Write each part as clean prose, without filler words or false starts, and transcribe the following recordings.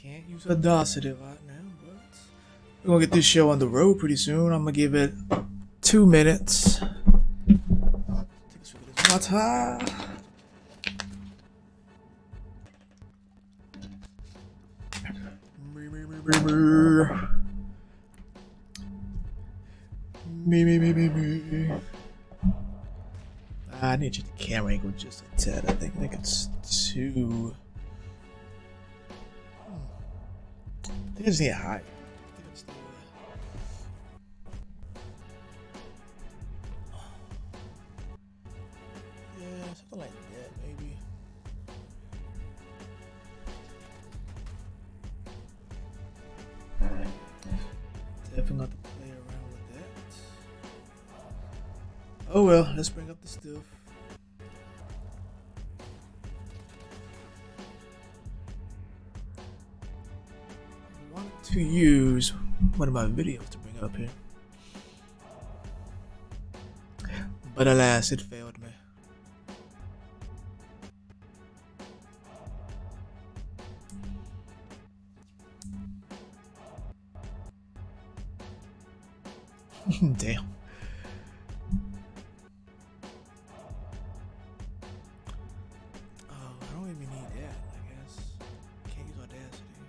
Can't use Audacity right now, but we're gonna get this show on the road pretty soon. I'm gonna give it 2 minutes. Take a swig of this water. Me. I need to change the camera angle just a tad. I think it's too. I think I just need a high. Yeah, something like that, maybe. Definitely got to play around with that. Oh well, let's bring up the stuff. I wanted to use one of my videos to bring up here, but alas, it failed me. Damn. Oh, I don't even need that, I guess. Can't use Audacity.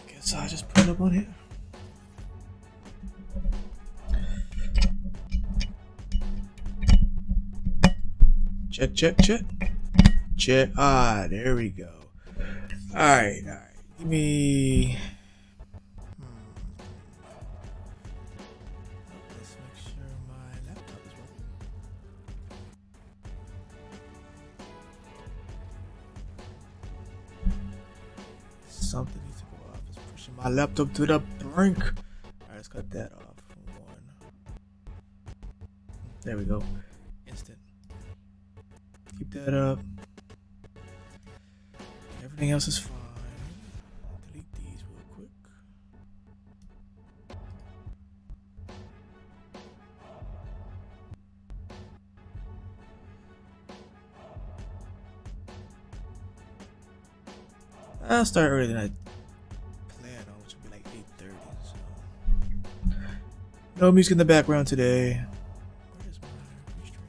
Guess I'll just put it up on here. Check. Ah, there we go. Alright. Give me. Let's make sure my laptop is working. Something needs to go off. It's pushing my laptop to the brink. Alright, let's cut that off. One. There we go. Instant. Keep that up. Everything else is fine. Delete these real quick. I'll start earlier than I planned on, which will be like 8:30. So no music in the background today. Where is my restream?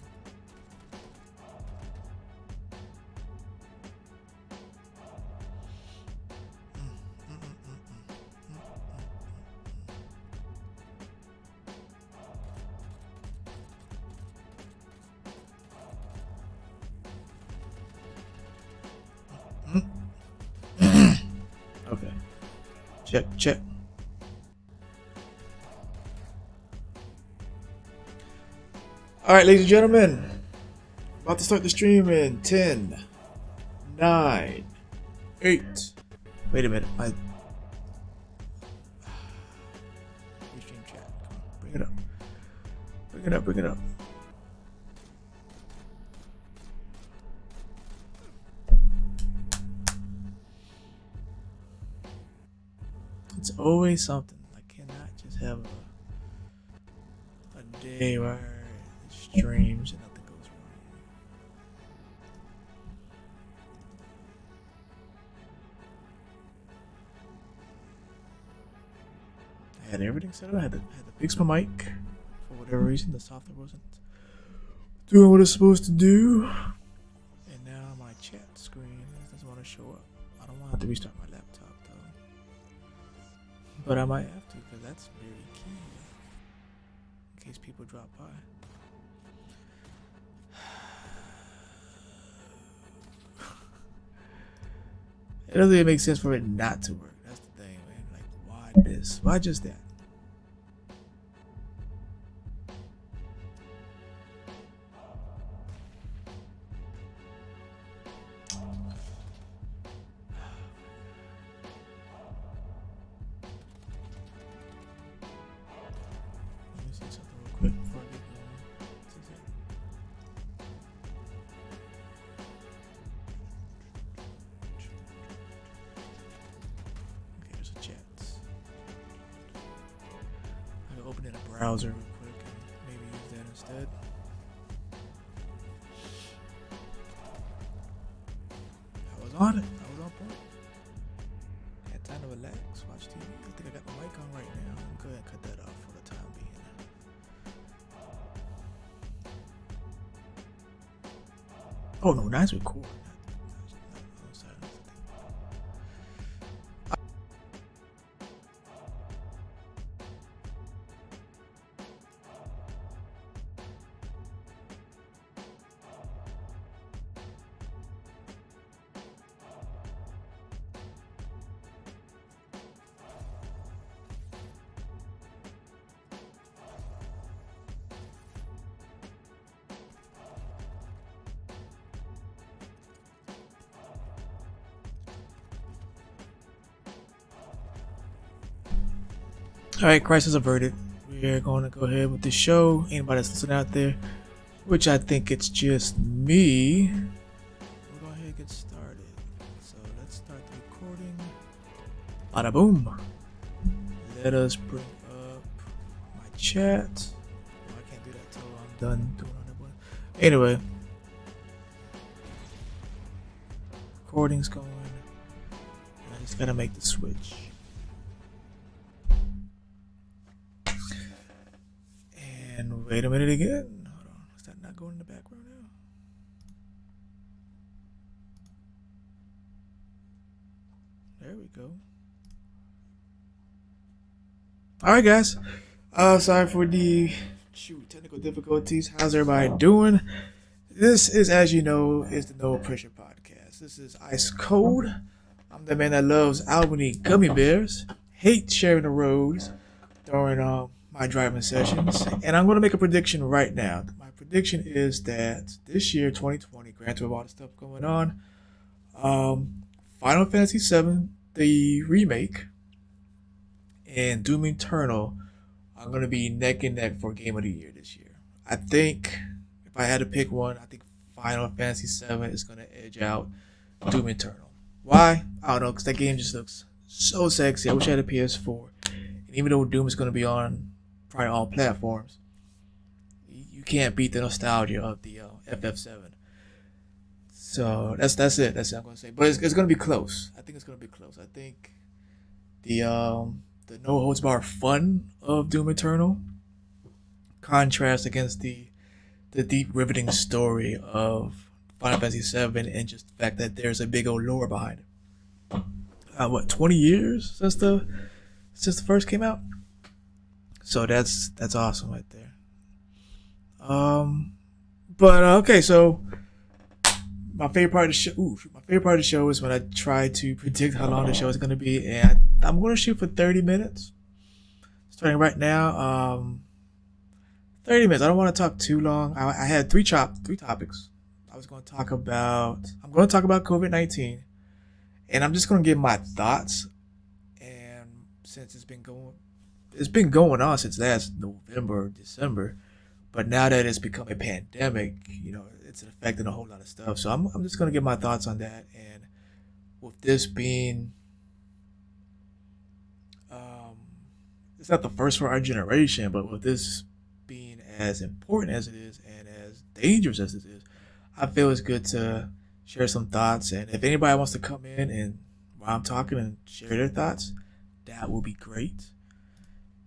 Okay. Check. Alright, ladies and gentlemen. About to start the stream in 10, 9, 8. Wait a minute. My stream chat. Bring it up. It's always something. I cannot just have a day where it streams and nothing goes wrong. I had everything set up. I had to fix my mic. For whatever reason, the software wasn't doing what it's supposed to do. And now my chat screen doesn't want to show up. I don't want to have to restart my laptop though. But I might have to, because that's very key in case people drop by. It doesn't even make sense for it not to work. That's the thing, man. Like, why this? Why just that? Let me see something real quick before I get going. Okay, there's a chat. I can open in a browser real quick and maybe use that instead. on it. I was on point. Had time to relax, watch TV. I think I got my mic on right now. I'm go ahead and cut that off for the time being. Oh no, nice record. Alright, crisis averted. We're going to go ahead with the show. Anybody that's listening out there, which I think it's just me, we'll go ahead and get started. So let's start the recording. Bada boom. Let us bring up my chat. Oh, I can't do that till I'm done doing all that one. Anyway, recording's going. And I just gotta make the switch. And wait a minute again. Hold on. Is that not going in the background now? There we go. Alright guys. Sorry for the technical difficulties. How's everybody doing? This is, as you know, is the No Pressure Podcast. This is Ice Cold. I'm the man that loves Albany gummy bears, hates sharing the roads during my driving sessions, and I'm going to make a prediction right now. My prediction is that this year, 2020, granted with all the stuff going on, Final Fantasy VII, the remake, and Doom Eternal are going to be neck and neck for Game of the Year this year. I think if I had to pick one, I think Final Fantasy VII is going to edge out Doom Eternal. Why? I don't know, because that game just looks so sexy. I wish I had a PS4. And even though Doom is going to be on probably all platforms, you can't beat the nostalgia of the FF7. So that's it. That's what I'm gonna say. But it's gonna be close. I think it's gonna be close. I think the no holds bar fun of Doom Eternal contrasts against the deep riveting story of Final Fantasy VII, and just the fact that there's a big old lore behind it. 20 years since the first came out? So that's awesome right there. But okay, so my favorite part of the show. My favorite part of the show is when I try to predict how long the show is going to be, and I'm going to shoot for 30 minutes. Starting right now, 30 minutes. I don't want to talk too long. I had three topics. I'm going to talk about COVID-19, and I'm just going to give my thoughts. And since it's been going on since last November, December, but now that it's become a pandemic, it's affecting a whole lot of stuff. So I'm just gonna give my thoughts on that. And with this being, it's not the first for our generation, but with this being as important as it is and as dangerous as it is, I feel it's good to share some thoughts. And if anybody wants to come in and while I'm talking and share their thoughts, that will be great.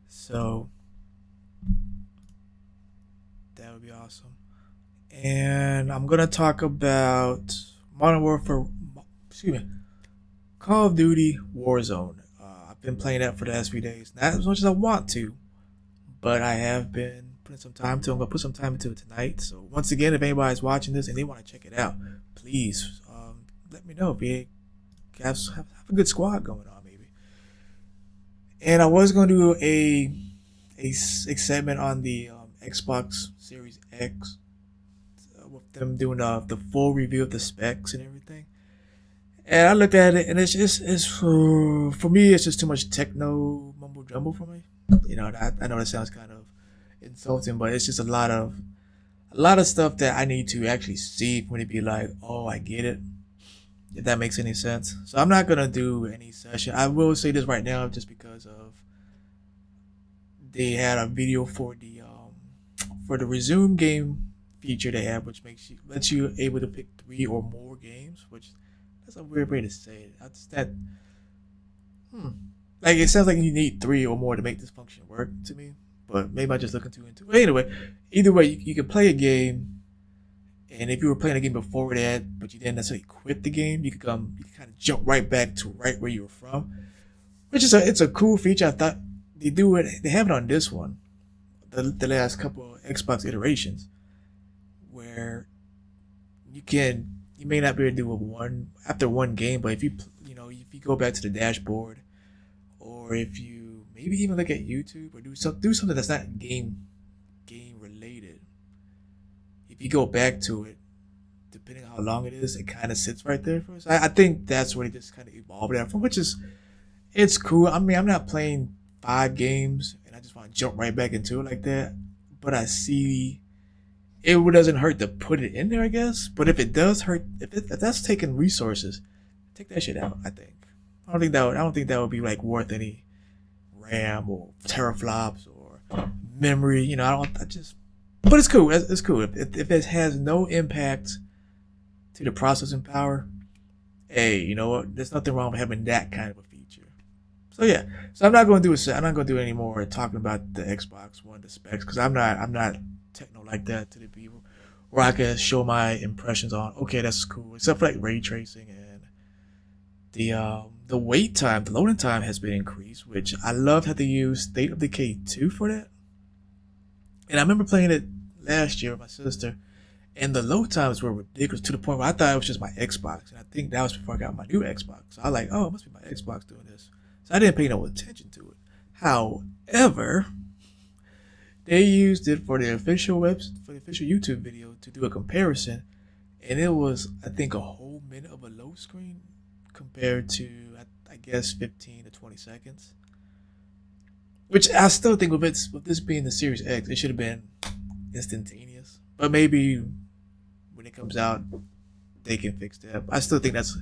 So that would be awesome. And I'm gonna talk about Modern Warfare. Call of Duty Warzone. I've been playing that for the last few days. Not as much as I want to, but I have been putting some time to. I'm gonna put some time into it tonight. So once again, if anybody's watching this and they want to check it out, please let me know. Have a good squad going on, maybe. And I was gonna do a segment on the Xbox Series X, with them doing the full review of the specs and everything. And I looked at it, and it's for me, it's just too much techno mumbo jumbo for me. I know that sounds kind of insulting, but it's just a lot of stuff that I need to actually see for me to be like, oh, I get it. If that makes any sense. So I'm not gonna do any session. I will say this right now, just because of they had a video for the resume game feature they have, which lets you able to pick 3 or more games, which that's a weird way to say it. That's that. Hmm. Like it sounds like you need three or more to make this function work to me. But maybe I'm just looking too into it. Anyway, either way, you can play a game, and if you were playing a game before that, but you didn't necessarily quit the game, you can kind of jump right back to right where you were from, which is it's a cool feature. I thought they do it. They have it on this one, the last couple of Xbox iterations, where you may not be able to do it one after one game, but if you go back to the dashboard, or if you maybe even look at YouTube or do something that's not game related. If you go back to it, depending on how long it is, it kind of sits right there for us. I think that's where it just kind of evolved out from, which is it's cool. I mean, I'm not playing 5 games and I just want to jump right back into it like that. But I see it doesn't hurt to put it in there, I guess. But if it does hurt, if that's taking resources, take that shit out. I think. I don't think that would be like worth any RAM or teraflops or memory. I don't. I just. But it's cool. It's cool. If it has no impact to the processing power, hey, you know what? There's nothing wrong with having that kind of a feature. So yeah. So I'm not going to do I'm not going to do any more talking about the Xbox One, the specs, because I'm not techno like that to the people where I can show my impressions on. Okay, that's cool. Except for like ray tracing and the wait time, the loading time has been increased, which I love how they use State of Decay 2 for that. And I remember playing it last year with my sister, and the load times were ridiculous to the point where I thought it was just my Xbox. And I think that was before I got my new Xbox. So I was like, oh, it must be my Xbox doing this. So I didn't pay no attention to it. However, they used it for the official YouTube video to do a comparison, and it was I think a whole minute of a load screen compared to I guess 15 to 20 seconds. Which I still think with this being the Series X, it should have been instantaneous. But maybe when it comes out, they can fix that. I still think that's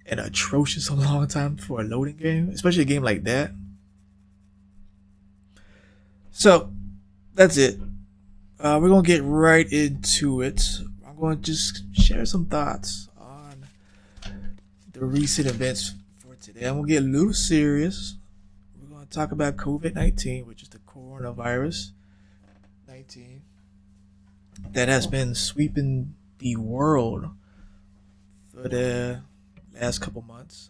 an atrocious long time for a loading game, especially a game like that. So that's it. We're gonna get right into it. I'm going to just share some thoughts on the recent events for today. I'm gonna get a little serious. We're gonna talk about COVID-19, which is the coronavirus 19 that has been sweeping the world for the last couple months.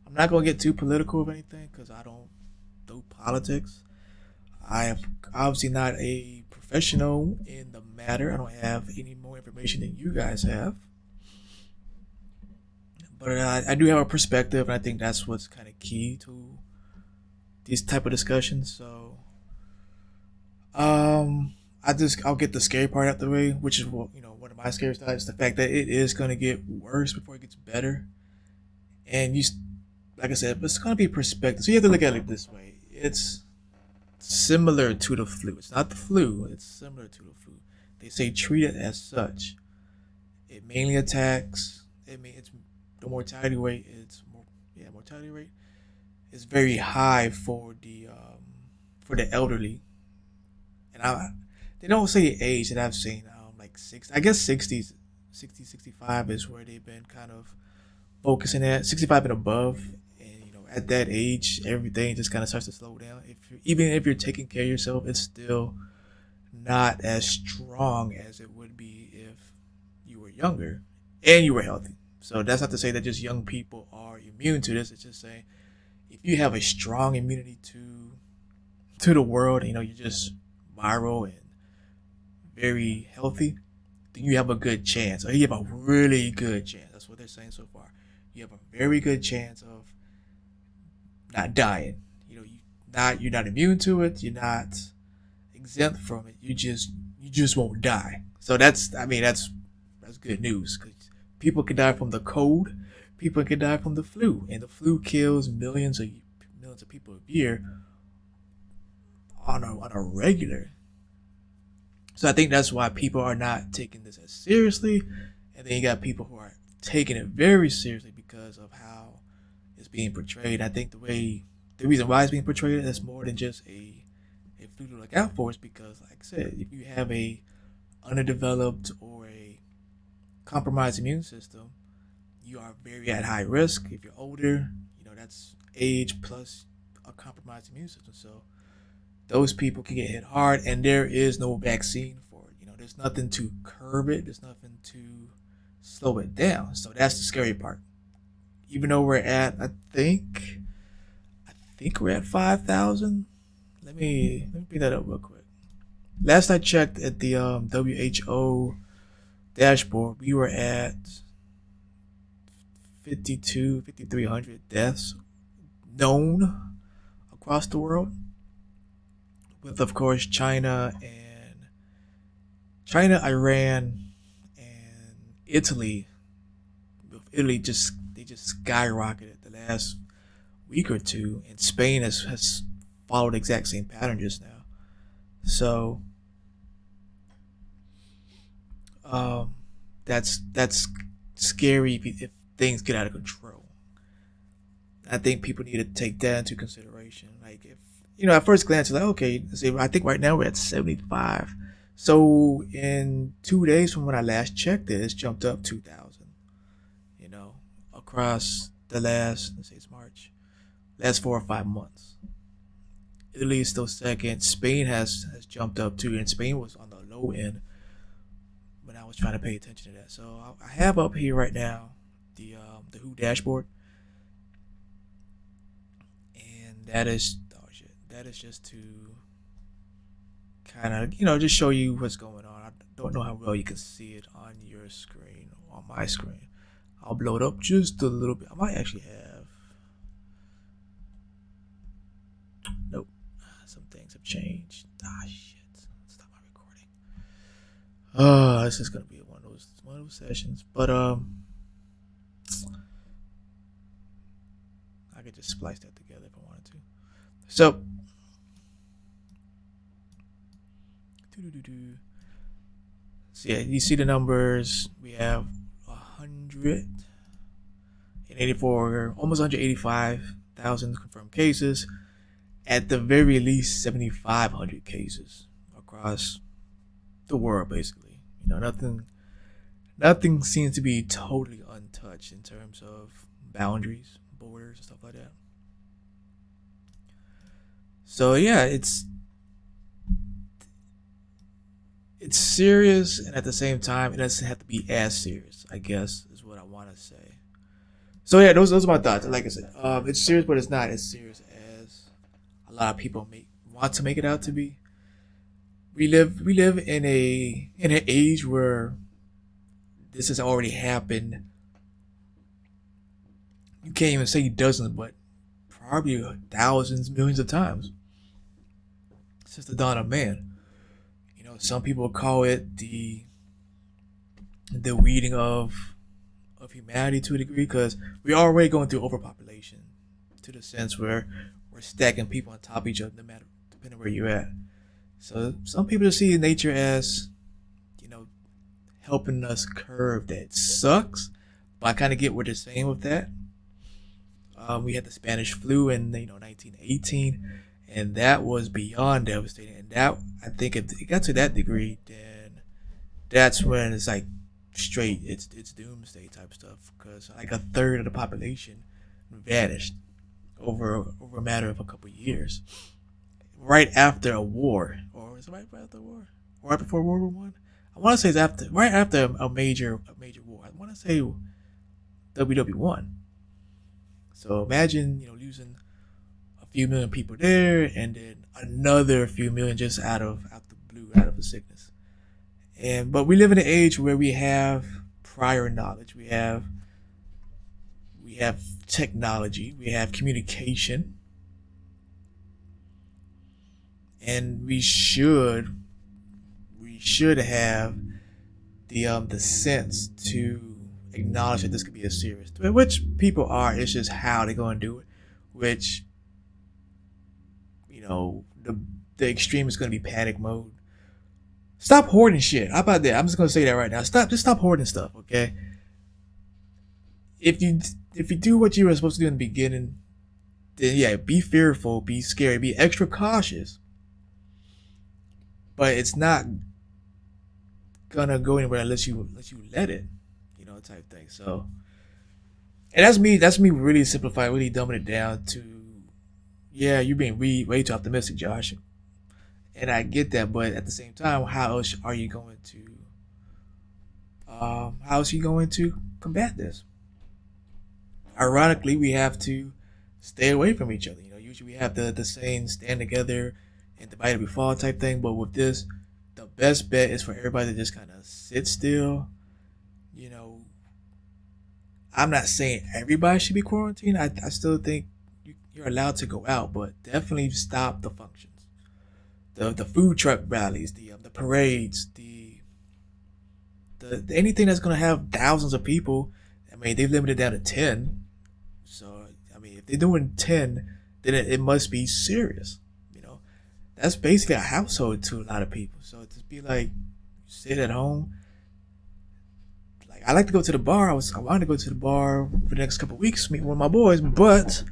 I'm not gonna get too political of anything because I don't do politics. I am obviously not a professional in the matter. I don't have any more information than you guys have. But I do have a perspective, and I think that's what's kind of key to these type of discussions. So, I'll get the scary part out the way, which is one of my scary thoughts, the fact that it is going to get worse before it gets better. And like I said, it's going to be perspective. So you have to look at it this way. It's similar to the flu. It's not the flu. It's similar to the flu. They say treat it as such. It mainly attacks. It's the mortality rate. Mortality rate is very high for the elderly. And they don't say the age that I've seen. Like 60. I guess 60s, 60, 65 is where they've been kind of focusing at. 65 and above. At that age, everything just kind of starts to slow down. Even if you're taking care of yourself, it's still not as strong as it would be if you were younger and you were healthy. So that's not to say that just young people are immune to this. It's just saying if you have a strong immunity to the world, you're just viral and very healthy, then you have a good chance. Or you have a really good chance. That's what they're saying so far. You have a very good chance of not dying. You're not immune to it. You're not exempt from it. You just won't die. So that's good news because people can die from the cold. People can die from the flu, and the flu kills millions of people a year on a regular. So I think that's why people are not taking this as seriously, and then you got people who are taking it very seriously because of how it's being portrayed. I think the reason why it's being portrayed as more than just a flu to look out for is because, like I said, if you have a underdeveloped or a compromised immune system, you are very at high risk. If you're older, that's age plus a compromised immune system. So those people can get hit hard, and there is no vaccine for it. There's nothing to curb it. There's nothing to slow it down. So that's the scary part. Even though we're at, I think we're at 5,000. Let me pick that up real quick. Last I checked at the WHO dashboard, we were at 5,300 deaths known across the world, with of course China, Iran, and Italy. With Italy, just skyrocketed the last week or two, and Spain has followed the exact same pattern just now. So um, that's scary if things get out of control. I think people need to take that into consideration. Like, if at first glance, it's like, okay, see, I think right now we're at 75. So in 2 days from when I last checked it, it's jumped up 2,000. You know, across the last, let's say it's March, last 4 or 5 months. Italy is still second. Spain has jumped up too, and Spain was on the low end when I was trying to pay attention to that. So I have up here right now the WHO dashboard, and that is just to kind of just show you what's going on. I don't know how well you can see it on your screen or on my screen. I'll blow it up just a little bit. I might actually have. Nope. Some things have changed. Shit. Stop my recording. This is gonna be one of those sessions. But I could just splice that together if I wanted to. So so yeah, you see the numbers. We have 184, almost 185,000 confirmed cases. At the very least, 7,500 cases across the world, basically. Nothing seems to be totally untouched in terms of boundaries, borders, and stuff like that. So yeah, it's serious, and at the same time, it doesn't have to be as serious, I guess, is what I want to say. So yeah, those are my thoughts. Like I said, it's serious, but it's not as serious as a lot of people want to make it out to be. We live in an age where this has already happened. You can't even say dozens, but probably thousands, millions of times since the dawn of man. Some people call it the weeding of humanity to a degree, because we're already going through overpopulation to the sense where we're stacking people on top of each other, no matter depending where you're at. So some people just see nature as helping us curve that. Sucks, but I kind of get what they're saying with that. We had the Spanish flu in 1918, and that was beyond devastating. And that, I think, if it got to that degree, then that's when it's like straight, it's doomsday type stuff, because like a third of the population vanished over a matter of a couple of years, right after a war, or is it right after a war, or right before World War One? I want to say it's right after a major war. I want to say WW1. So imagine losing a few million people there, and then another few million just out the blue, out of the sickness. But we live in an age where we have prior knowledge. We have technology. We have communication, and we should have the sense to acknowledge that this could be a serious threat, which people are. It's just how they're going to do it, which the extreme is going to be panic mode. Stop hoarding shit. How about that? I'm just going to say that right now. Stop hoarding stuff, okay? If you do what you were supposed to do in the beginning, then yeah, be fearful, be scary, be extra cautious. But it's not gonna go anywhere unless you let it, type thing. So And that's me. That's me really simplifying, really dumbing it down to, yeah, you're being way too optimistic, Josh. And I get that, but at the same time, how else are you going to, how else are you going to combat this? Ironically, we have to stay away from each other. Usually we have the saying "stand together and divided we fall" type thing, but with this, the best bet is for everybody to just kind of sit still. You know, I'm not saying everybody should be quarantined. I still think you're allowed to go out, but definitely stop the functions, the food truck rallies, the parades, the anything that's gonna have thousands of people. I mean, they've limited down to 10. So I mean, if they're doing 10, then it must be serious. You know, that's basically a household to a lot of people. So to be like, sit at home. Like I like to go to the bar. I wanted to go to the bar for the next couple of weeks, meet one of my boys, but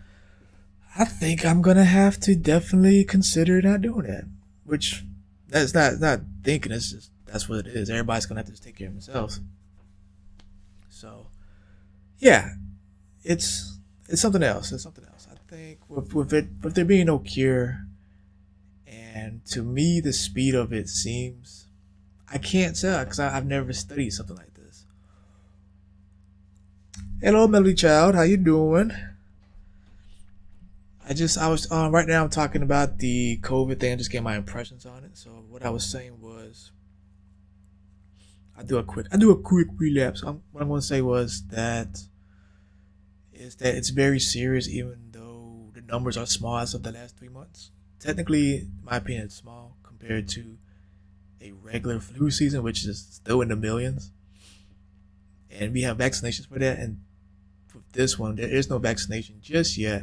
I think I'm gonna have to definitely consider not doing that. Which that's not thinking. It's just that's what it is. Everybody's gonna have to just take care of themselves. So yeah, it's something else. It's something else. I think with there being no cure, and to me the speed of it seems, I can't tell because I've never studied something like this. Hello, Melody Child. How you doing? I was right now I'm talking about the COVID thing. I just gave my impressions on it. So what I was saying was I do a quick relapse. What I'm going to say was that it's very serious, even though the numbers are small as of the last 3 months. Technically, in my opinion, it's small compared to a regular flu season, which is still in the millions. And we have vaccinations for that. And with this one, there is no vaccination just yet.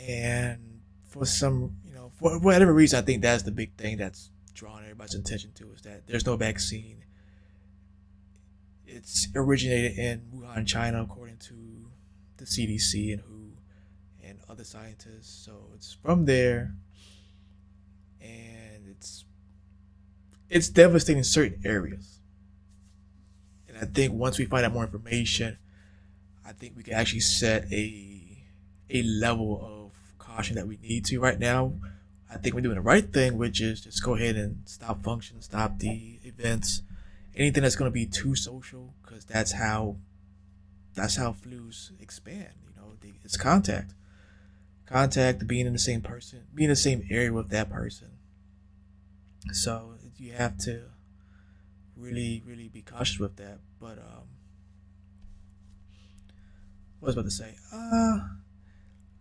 And for some, for whatever reason, I think that's the big thing that's drawing everybody's attention to is that there's no vaccine. It's originated in Wuhan, China, according to the CDC and WHO and other scientists. So it's from there, and it's devastating certain areas. And I think once we find out more information, I think we can actually set a level of caution that we need to. Right now, I think we're doing the right thing, which is just go ahead and stop functions, stop the events, anything that's going to be too social, because that's how flus expand. It's contact, being in the same person, being in the same area with that person. So you have to really, really be cautious with that. But what was I about to say?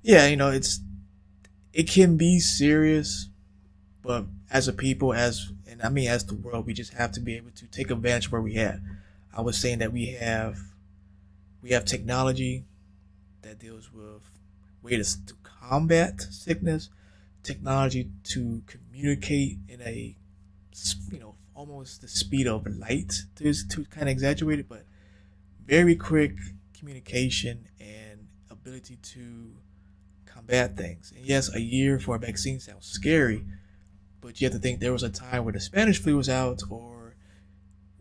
Yeah, it can be serious, but as a people, and I mean as the world, we just have to be able to take advantage of where we at. I was saying that we have technology that deals with ways to combat sickness, technology to communicate in a almost the speed of light, to kind of exaggerate it, but very quick communication and ability to combat things. And yes, a year for a vaccine sounds scary, but you have to think there was a time where the Spanish flu was out, or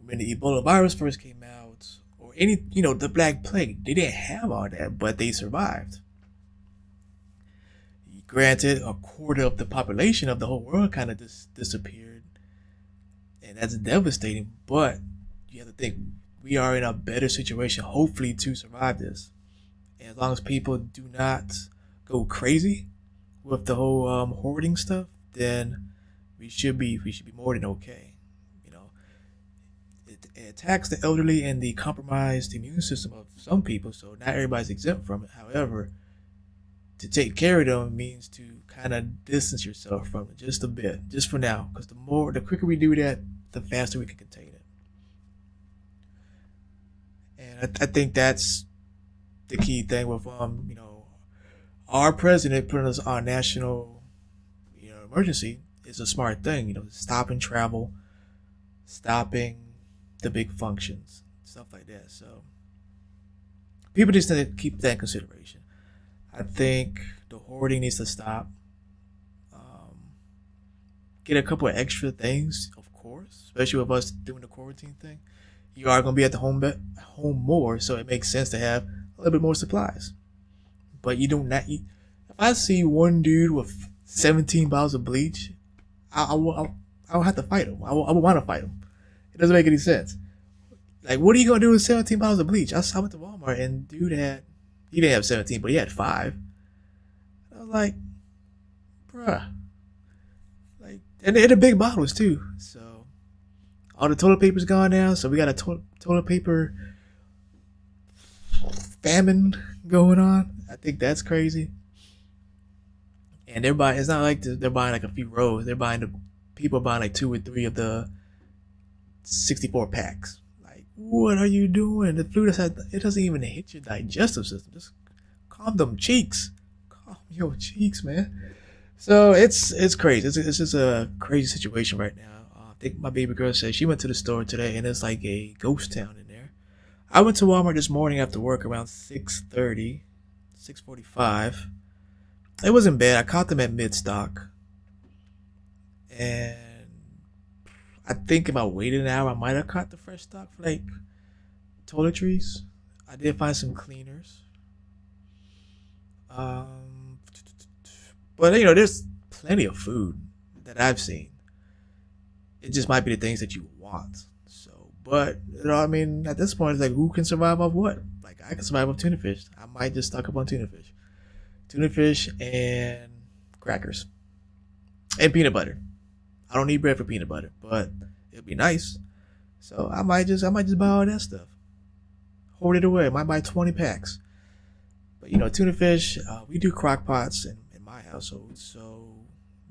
when the Ebola virus first came out, or the Black Plague. They didn't have all that, but they survived. Granted, a quarter of the population of the whole world kind of disappeared, and that's devastating. But you have to think we are in a better situation, hopefully, to survive this. And as long as people do not go crazy with the whole hoarding stuff, then we should be more than okay. You know, it attacks the elderly and the compromised immune system of some people, so not everybody's exempt from it. However, to take care of them means to kind of distance yourself from it just a bit, just for now, because the quicker we do that, the faster we can contain it. And I think that's the key thing with our president putting us on national emergency is a smart thing. Stopping travel, stopping the big functions, stuff like that. So people just need to keep that in consideration. I think the hoarding needs to stop. Um, get a couple of extra things, of course, especially with us doing the quarantine thing. You are going to be at the home more, so it makes sense to have a little bit more supplies. But you do not eat. If I see one dude with 17 bottles of bleach, I will have to fight him. I will want to fight him. It doesn't make any sense. Like, what are you gonna do with 17 bottles of bleach? I went to Walmart and dude he didn't have 17, but he had five. I was like, bruh, like, and they're the big bottles too. So all the toilet paper's gone now. So we got a toilet paper famine going on. I think that's crazy. And they're buying. It's not like they're buying like a few rows. They're buying the people are buying like two or three of the 64 packs. Like, what are you doing? The food it doesn't even hit your digestive system. Just calm them cheeks. Calm your cheeks, man. So it's crazy. It's just a crazy situation right now. I think my baby girl said she went to the store today and it's like a ghost town in there. I went to Walmart this morning after work around 6:30, 6:45. It wasn't bad. I caught them at mid stock, and I think if I waited an hour, I might have caught the fresh stock for like toiletries. I did find some cleaners. Um, but there's plenty of food that I've seen. It just might be the things that you want. So, but I mean, at this point, it's like who can survive off what? Like I can survive off tuna fish. I might just stock up on tuna fish and crackers and peanut butter. I don't need bread for peanut butter, but it'd be nice. So I might just buy all that stuff. Hoard it away. I might buy 20 packs. But tuna fish, we do crock pots in my household. So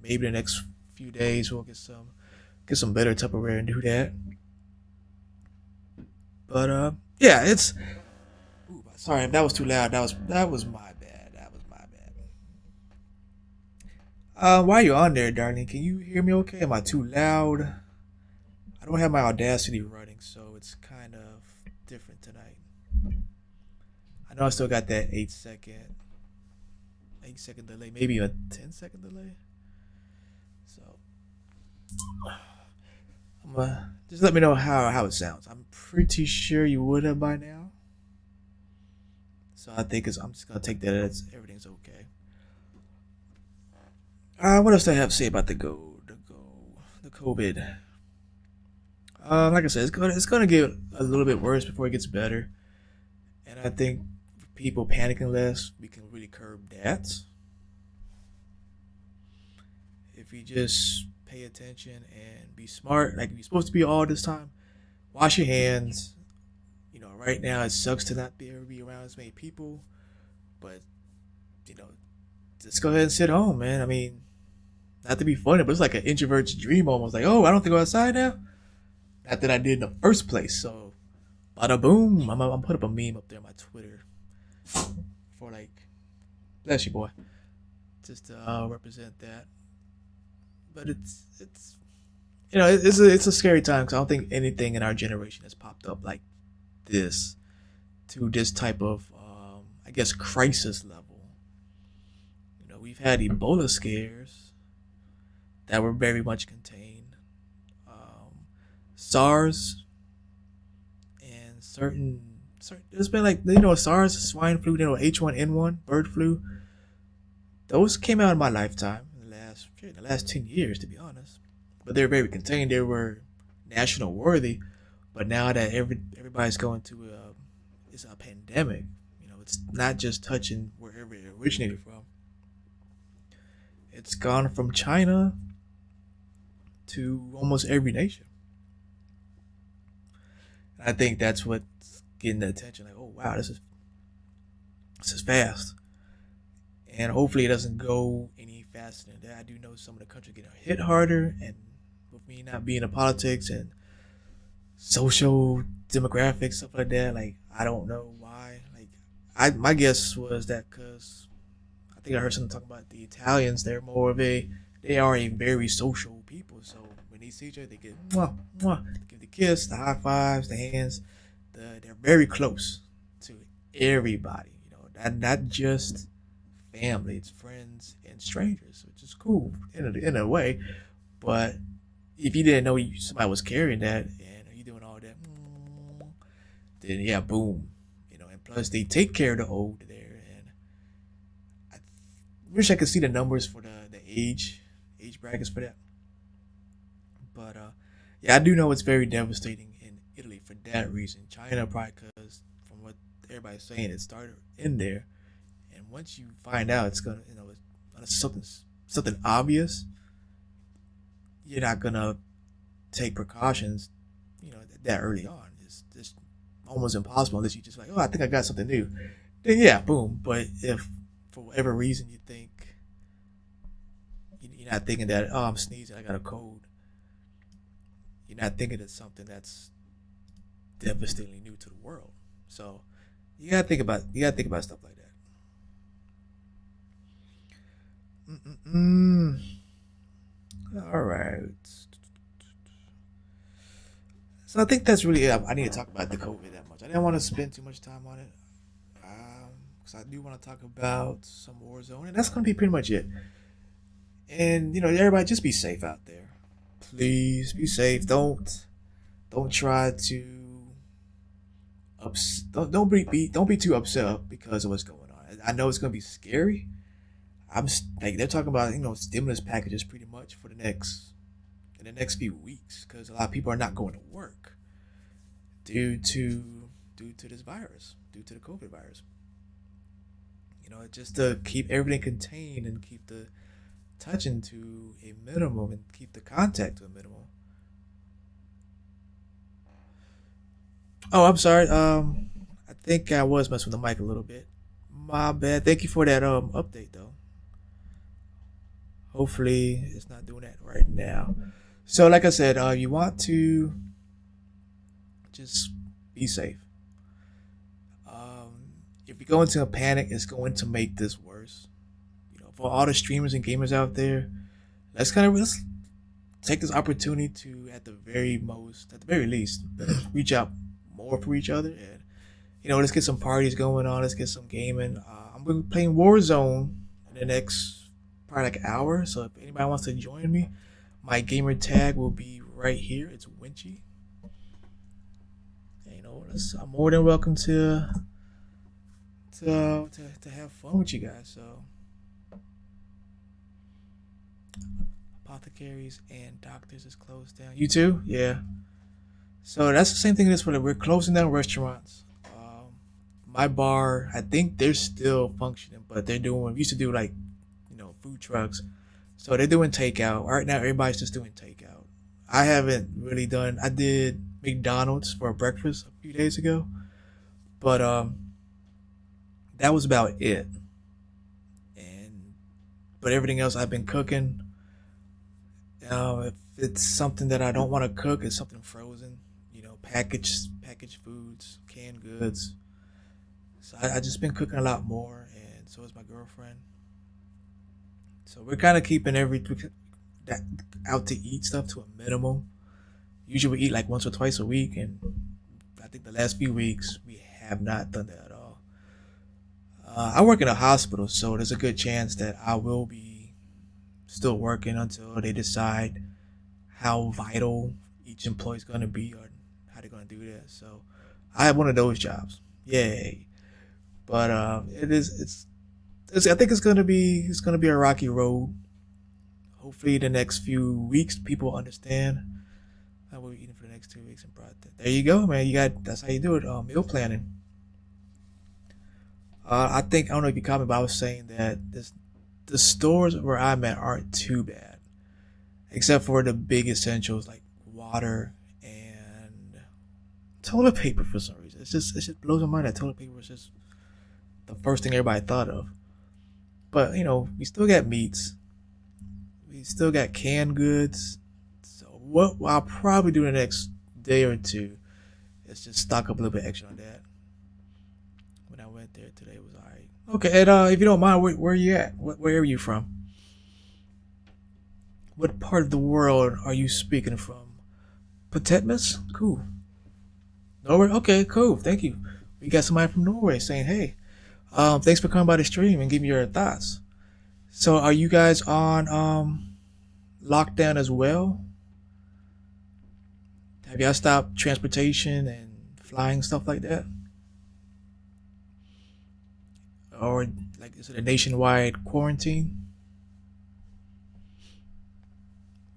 maybe the next few days we'll get some better Tupperware and do that. But yeah, it's. Ooh, sorry if that was too loud. That was my bad. That was my bad. While you're on there, darling, can you hear me okay? Am I too loud? I don't have my Audacity running, so it's kind of different tonight. I know I still got that 8 second delay, maybe a 10-second delay. So just let me know how it sounds. I'm pretty sure you would have by now. So I think I'm just gonna take that as everything's okay. What else do I have to say about the COVID? Like I said, it's gonna get a little bit worse before it gets better, and I think people panicking less, we can really curb that if we just pay attention and be smart, like you're supposed to be all this time. Wash your hands. Right now it sucks to not be able to be around as many people, but you know, just go ahead and sit home, man. I mean, not to be funny, but it's like an introvert's dream almost. Like, oh, I don't have to go outside now. Not that I did in the first place. So, bada boom. I'm put up a meme up there on my Twitter for like, bless you, boy, just to represent that. But it's a scary time because I don't think anything in our generation has popped up like this to this type of I guess crisis level. We've had Ebola scares that were very much contained. SARS and certain there's been like SARS, swine flu, H1N1, bird flu. Those came out in my lifetime in the last 10 years, to be honest. But they're very contained. They were national worthy. But now that everybody's going to it's a pandemic. It's not just touching wherever it originated from. It's gone from China to almost every nation. And I think that's what's getting the attention. Like, oh wow, this is fast. And hopefully it doesn't go any faster than that. I do know some of the countries getting hit harder, and with me not being in politics and social demographics stuff like that, like I don't know why. Like my guess was that because I think I heard someone talking about the Italians. They are a very social people. So when they see each other, they get mwah, mwah, they give the kiss, the high fives, the hands. They're very close to everybody. Not just family, it's friends and strangers, which is cool in a way. But if you didn't know somebody was carrying that and you doing all that, then yeah, boom, Plus, they take care of the old there, and I wish I could see the numbers for the age brackets for that. But yeah, I do know it's very devastating in Italy for that reason. China probably because from what everybody's saying, it started in there, and once you find out it's gonna, it's something obvious, you're not gonna take precautions, that early on. It's just almost impossible unless you just like, oh, I think I got something new. Then yeah, boom. But if for whatever reason you think you're not thinking that, oh, I'm sneezing, I got a cold. You're not thinking it's something that's devastatingly new to the world. So you gotta think about stuff like that. Mm-mm-mm. All right. So I think that's really it. I need to talk about the COVID that much. I didn't want to spend too much time on it because I do want to talk about some Warzone, and that's gonna be pretty much it. And everybody, just be safe out there. Please be safe. Don't try to don't be too upset because of what's going on. I know it's gonna be scary. Like they're talking about stimulus packages pretty much for the next in the next few weeks because a lot of people are not going to work due to due to this virus, due to the COVID virus. Just to keep everything contained and keep the touching to a minimum and keep the contact to a minimum. Oh, I'm sorry. I think I was messing with the mic a little bit. My bad. Thank you for that update though. Hopefully it's not doing that right now. So like I said, you want to just be safe. If you go into a panic, it's going to make this worse. For all the streamers and gamers out there, let's take this opportunity to, at the very least, reach out more for each other, and let's get some parties going on. Let's get some gaming. I'm gonna be playing Warzone in the next probably like an hour. So if anybody wants to join me, my gamer tag will be right here. It's Winchy. And, I'm more than welcome to have fun with you guys. So apothecaries and doctors is closed down. You too? Yeah. So that's the same thing as we're closing down restaurants. My bar, I think they're still functioning, but they're doing. We used to do like, food trucks. So they're doing takeout. Right now, everybody's just doing takeout. I haven't really done. I did McDonald's for breakfast a few days ago, but that was about it. And but everything else I've been cooking. If it's something that I don't want to cook, it's something frozen. Packaged foods, canned goods. So I just been cooking a lot more, and so is my girlfriend. So we're kind of keeping that out to eat stuff to a minimum. Usually we eat like once or twice a week, and I think the last few weeks we have not done that at all. I work in a hospital, so there's a good chance that I will be still working until they decide how vital each employee is going to be or how they're going to do that. So I have one of those jobs. Yay. But I think it's gonna be a rocky road. Hopefully the next few weeks people understand how we're eating for the next 2 weeks and brought that. There you go, man. That's how you do it. Meal planning. I don't know if you caught me, but I was saying that the stores where I'm at aren't too bad, except for the big essentials like water and toilet paper for some reason. It just blows my mind that toilet paper was just the first thing everybody thought of. But we still got meats, we still got canned goods. So what I'll probably do the next day or two is just stock up a little bit extra on that. When I went there today, it was alright. Okay, and if you don't mind, where are you at? Where are you from? What part of the world are you speaking from? Patetmas? Cool. Norway? Okay, cool. Thank you. We got somebody from Norway saying, hey, thanks for coming by the stream and giving your thoughts. So are you guys on lockdown as well? Have y'all stopped transportation and flying stuff like that? or like is it a nationwide quarantine?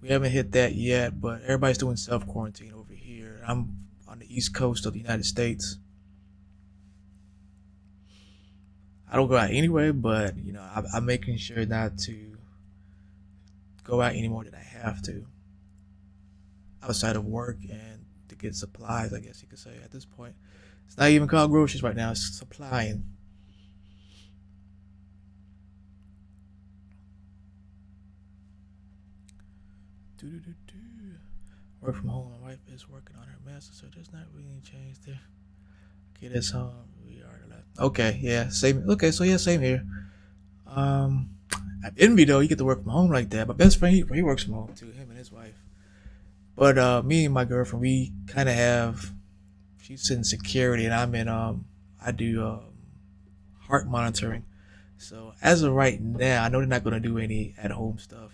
We haven't hit that yet, but everybody's doing self quarantine over here. I'm on the east coast of the United States. I don't go out anyway, but I'm making sure not to go out any more than I have to outside of work and to get supplies. I guess you could say at this point, it's not even called groceries right now. It's supplying. Do. Work from home. My wife is working on her master, so there's not really any change there. Okay, that's home. We are left. Okay, yeah, same. Okay, so yeah, same here. Um, at Envy though, you get to work from home like that. My best friend, he works from home too. Him and his wife. But me and my girlfriend, we kind of have. She's in security, and I'm in. I do heart monitoring. So as of right now, I know they're not gonna do any at home stuff.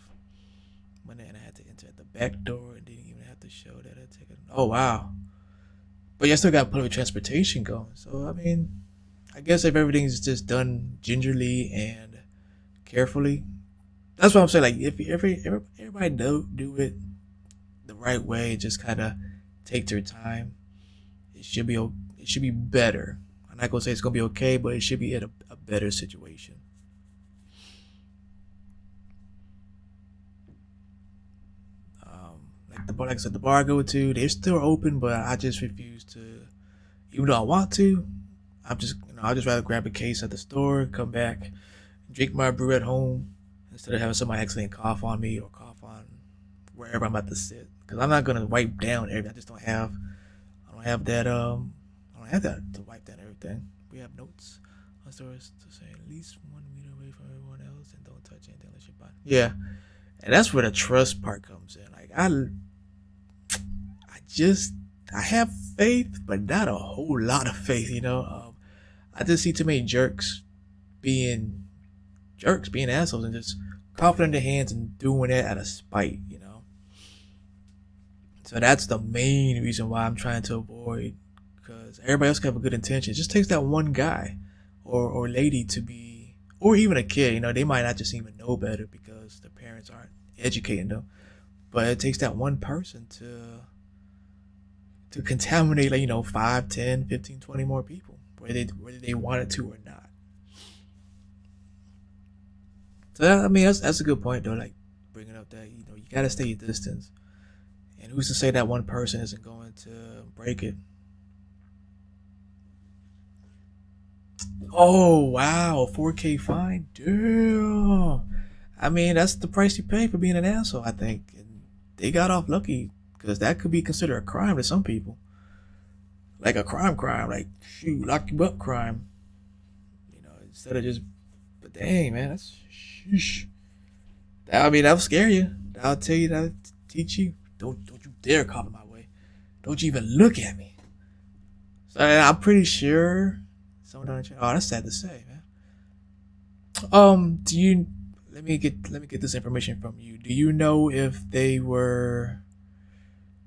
But then I had to enter at the back door and didn't even have to show that I take it. Oh wow! But you still got public transportation going. So I mean, I guess if everything's just done gingerly and carefully, that's what I'm saying. Like if everybody do it the right way, just kind of take their time, it should be it should be better. I'm not gonna say it's gonna be okay, but it should be in a better situation. Like I said, the bar I go to, they're still open, but I just refuse to. Even though I want to, I'm just I'll just rather grab a case at the store, come back, drink my brew at home instead of having somebody accidentally cough on me or cough on wherever I'm about to sit. Because I'm not gonna wipe down everything. I don't have that I don't have that to wipe down everything. We have notes on stores to say at least 1 meter away from everyone else and don't touch anything unless you're body. Yeah, and that's where the trust part comes in. Like I just I have faith, but not a whole lot of faith. I just see too many being being assholes, and just coughing in their hands and doing it out of spite. So that's the main reason why I'm trying to avoid, because everybody else can have a good intention. It just takes that one guy or lady to be, or even a kid. They might not just even know better because their parents aren't educating them. But it takes that one person to contaminate, like 5, 10, 15, 20 more people, whether they wanted to or not. So I mean that's a good point though, like bringing up that you gotta stay your distance, and who's to say that one person isn't going to break it? Oh wow, 4K fine, damn. I mean that's the price you pay for being an asshole, I think, and they got off lucky because that could be considered a crime to some people, like a crime, like shoot, lock you up crime. Instead of just, but dang man, that's sheesh. I mean, that'll scare you. I'll tell you that, teach you. Don't you dare come in my way. Don't you even look at me. So I'm pretty sure someone on the channel. Oh, that's sad to say, man. Do you? Let me get this information from you. Do you know if they were?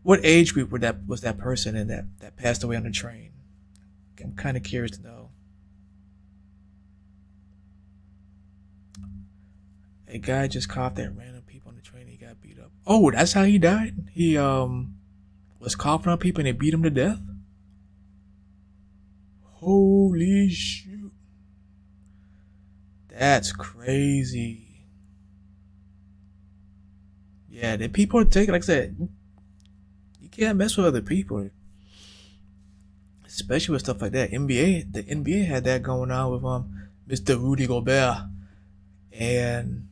What age group was that person in that passed away on the train? I'm kind of curious to know. A guy just coughed at random people on the train. He got beat up. Oh, that's how he died. He was coughing on people and they beat him to death. Holy shoot, that's crazy. Yeah, the people are taking. Like I said, you can't mess with other people, especially with stuff like that. The NBA had that going on with Mr. Rudy Gobert, and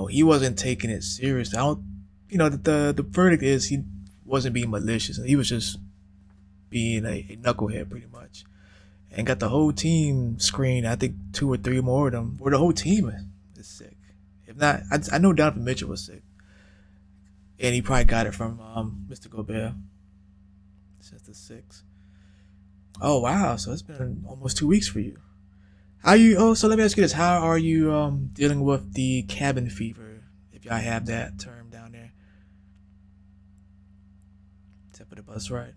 he wasn't taking it serious. I don't, the verdict is he wasn't being malicious, and he was just being a knucklehead pretty much, and got the whole team screened. I think two or three more of them, or the whole team is sick. If not, I know Donovan Mitchell was sick, and he probably got it from Mr. Gobert since the six. Oh wow, so it's been almost 2 weeks for you. How you? Oh, so let me ask you this: how are you dealing with the cabin fever? If y'all have that term down there, except for the bus ride.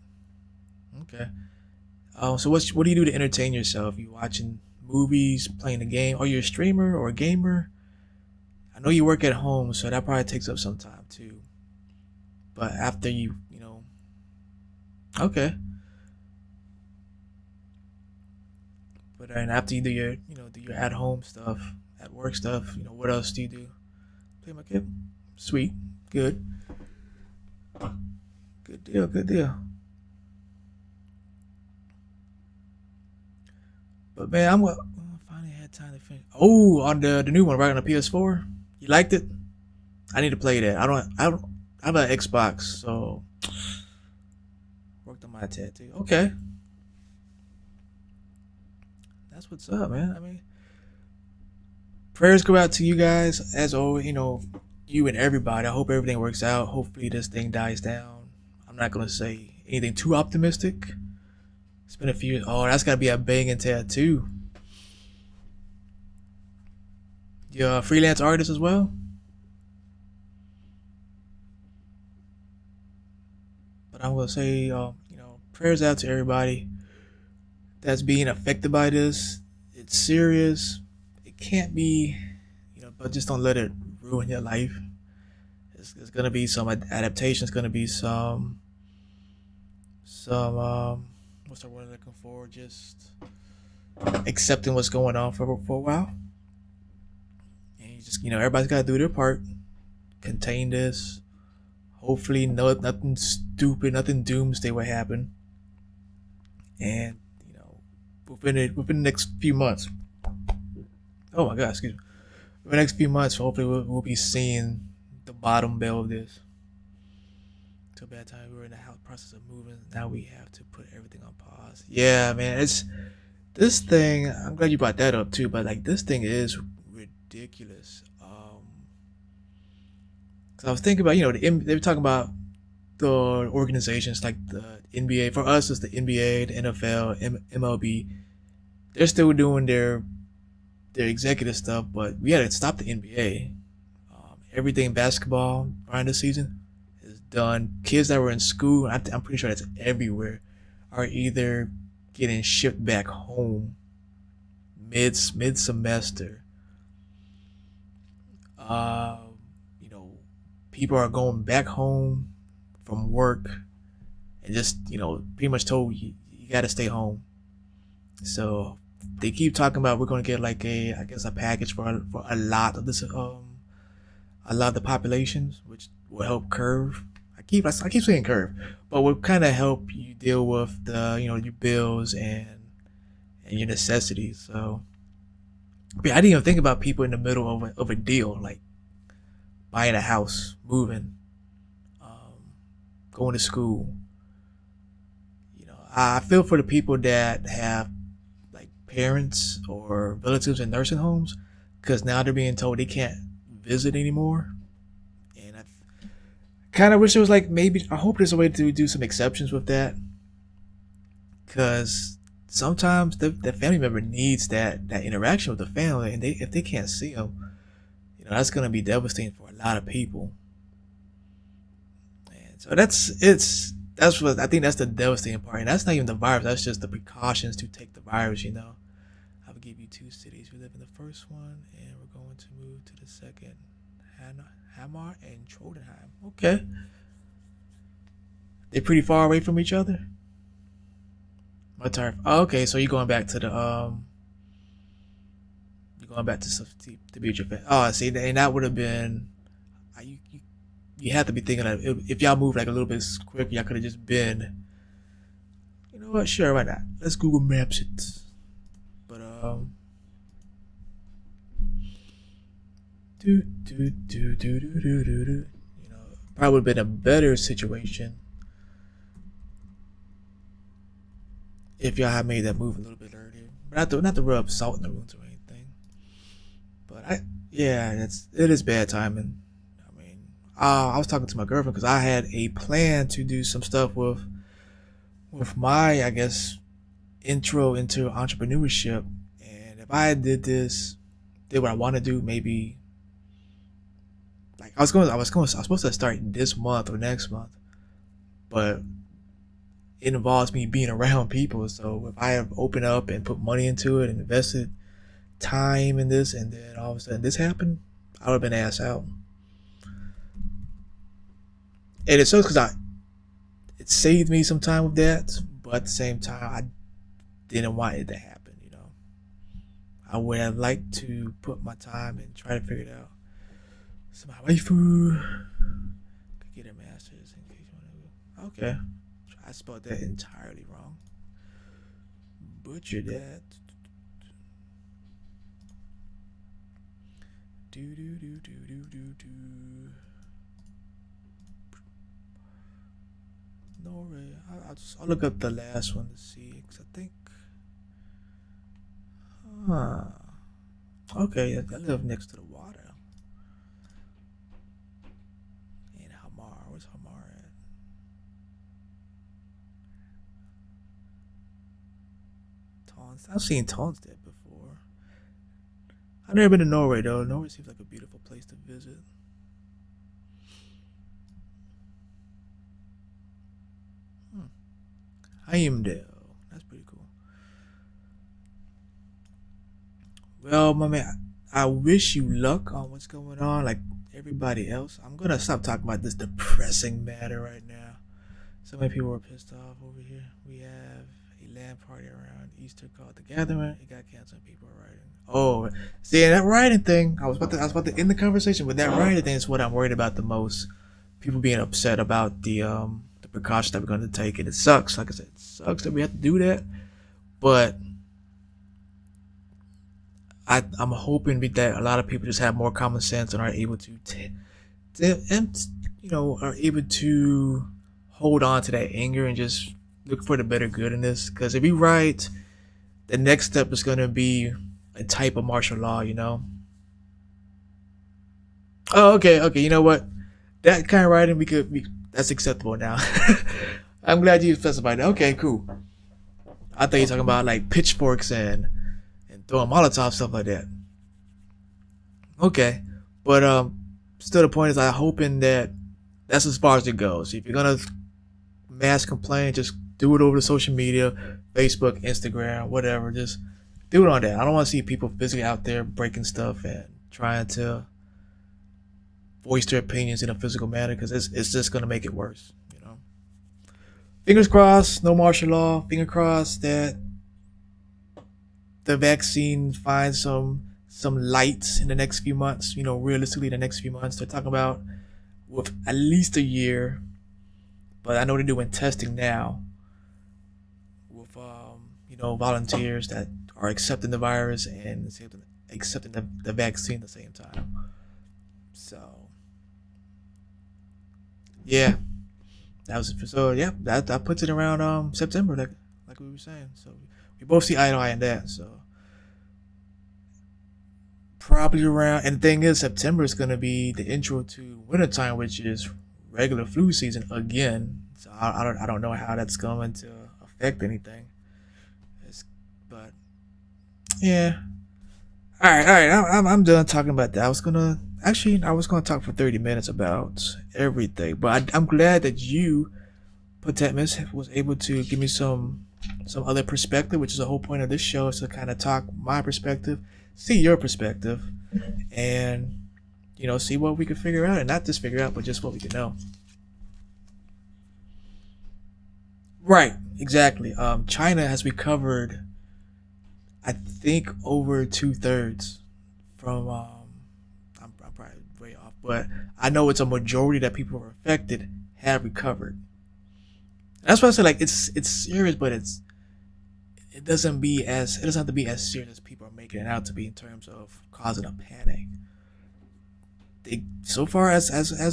Okay. So what do you do to entertain yourself? You watching movies, playing a game. Are you a streamer or a gamer? I know you work at home, so that probably takes up some time too. But after okay. But then after you do your, do your at home stuff, at work stuff, what else do you do? Play my kid. Sweet. Good. Good deal. Good deal. But man, finally had time to finish. Oh, on the new one, right on the PS4. You liked it? I need to play that. I have an Xbox, so worked on my tattoo. Okay, that's what's up, man. I mean, prayers go out to you guys as always. You and everybody. I hope everything works out. Hopefully, this thing dies down. I'm not gonna say anything too optimistic. It's been a few. Oh, that's gotta be a banging tattoo. You're a freelance artist as well. But I'm gonna say, prayers out to everybody that's being affected by this. It's serious. It can't be, but just don't let it ruin your life. It's gonna be some adaptation. It's gonna be some what's the word I'm looking for? Just accepting what's going on for a while. And you just, everybody's gotta do their part. Contain this. Hopefully, no, nothing stupid, nothing doomsday will happen. And within the next few months. Oh my God, excuse me. In the next few months, hopefully we'll be seeing the bottom bell of this. Till bad time we were in the house process of moving. Now we have to put everything on pause. Yeah, man, it's this thing. I'm glad you brought that up too. But like this thing is ridiculous. 'Cause I was thinking about they were talking about the organizations like the NBA. For us, it's the NBA, the NFL, MLB. They're still doing their executive stuff, but we had to stop the NBA. Everything basketball during the season is done. Kids that were in school, I'm pretty sure that's everywhere, are either getting shipped back home mid semester. Uh, you know, People are going back home from work and just pretty much told you got to stay home. So they keep talking about we're going to get like I guess a package for a lot of this a lot of the populations, which will help curve. I keep saying curve, but will kind of help you deal with the your bills and your necessities. So but I didn't even think about people in the middle of a deal like buying a house, moving, um, going to school. I feel for the people that have like parents or relatives in nursing homes because now they're being told they can't visit anymore. And I kind of wish there was like maybe I hope there's a way to do some exceptions with that because sometimes the family member needs that interaction with the family, and if they can't see them, that's gonna be devastating for a lot of people. And so that's what I think that's the devastating part, and that's not even the virus. That's just the precautions to take the virus. I will give you two cities. We live in the first one, and we're going to move to the second, Hamar and Trodenheim. Okay, they're pretty far away from each other. My turn. Oh, okay, so you're going back to the you're going back to be with your family. Oh, see, and that would have been. You have to be thinking that if y'all move like a little bit quicker, y'all could have just been. You know what? Sure, why not? Let's Google Maps it. But probably would have been a better situation if y'all had made that move a little bit earlier. But not to rub salt in the wounds or anything. But yeah, it is bad timing. I mean, I was talking to my girlfriend because I had a plan to do some stuff with my, I guess, intro into entrepreneurship. And if I did what I want to do, maybe like I was supposed to start this month or next month, but it involves me being around people. So if I have opened up and put money into it and invested time in this, and then all of a sudden this happened, I would have been ass out. And it sucks because I it saved me some time with that, but at the same time, I didn't want it to happen. I would have liked to put my time and try to figure it out. So my waifu could get a master's in case you want to. Okay, I spelled that entirely wrong. Butcher that. Do do do do do do do. No, really. I'll look up the last one to see, cause I think. Huh. Okay, I live next to the water. And Hamar, where's Hamar at? Tons. I've seen Tonstead before. I've never been to Norway though. Norway seems like a beautiful place to visit. Hmm. Heimdall. That's pretty cool. Well, my man, I wish you luck on what's going on. Like everybody else, I'm gonna stop talking about this depressing matter right now. So many people were pissed off over here. We have a land party around Easter called the Gathering. It got canceled. People are writing. Oh, see that writing thing. I was about to end the conversation, but that writing thing is what I'm worried about the most. People being upset about the precautions that we're going to take, and it sucks. Like I said, it sucks that we have to do that. But I'm hoping that a lot of people just have more common sense and are able and are able to hold on to that anger and just look for the better good in this. Because if we write, the next step is going to be a type of martial law. Oh, okay. You know what? That kind of writing that's acceptable now. I'm glad you specified that. Okay, cool. I thought you were talking about like pitchforks and throwing Molotov stuff like that. Okay, but still the point is I hoping that that's as far as it goes. If you're gonna mass complain, just do it over the social media, Facebook, Instagram, whatever. Just do it on that. I don't want to see people physically out there breaking stuff and trying to voice their opinions in a physical manner because it's just gonna make it worse. Fingers crossed, no martial law. Finger crossed that the vaccine finds some light in the next few months. Realistically, the next few months they're talking about with at least a year, but I know they're doing testing now with volunteers that are accepting the virus and accepting the vaccine at the same time. So yeah, yeah, that puts it around September, like we were saying. So we both see eye to eye in that. So probably around, and the thing is, September is going to be the intro to wintertime, which is regular flu season again. So I don't know how that's going to affect anything. But yeah, all right. I'm done talking about that. I was gonna talk for 30 minutes about everything, but I'm glad that you, Potetmus, was able to give me some other perspective, which is the whole point of this show, is to kind of talk my perspective, see your perspective, and see what we can figure out, and not just figure out, but just what we can know. Right, exactly. China has recovered, I think, over 2/3 from. I'm probably way off, but I know it's a majority that people who are affected have recovered. That's why I say like it's serious, but it doesn't have to be as serious as people are making it out to be in terms of causing a panic. So far as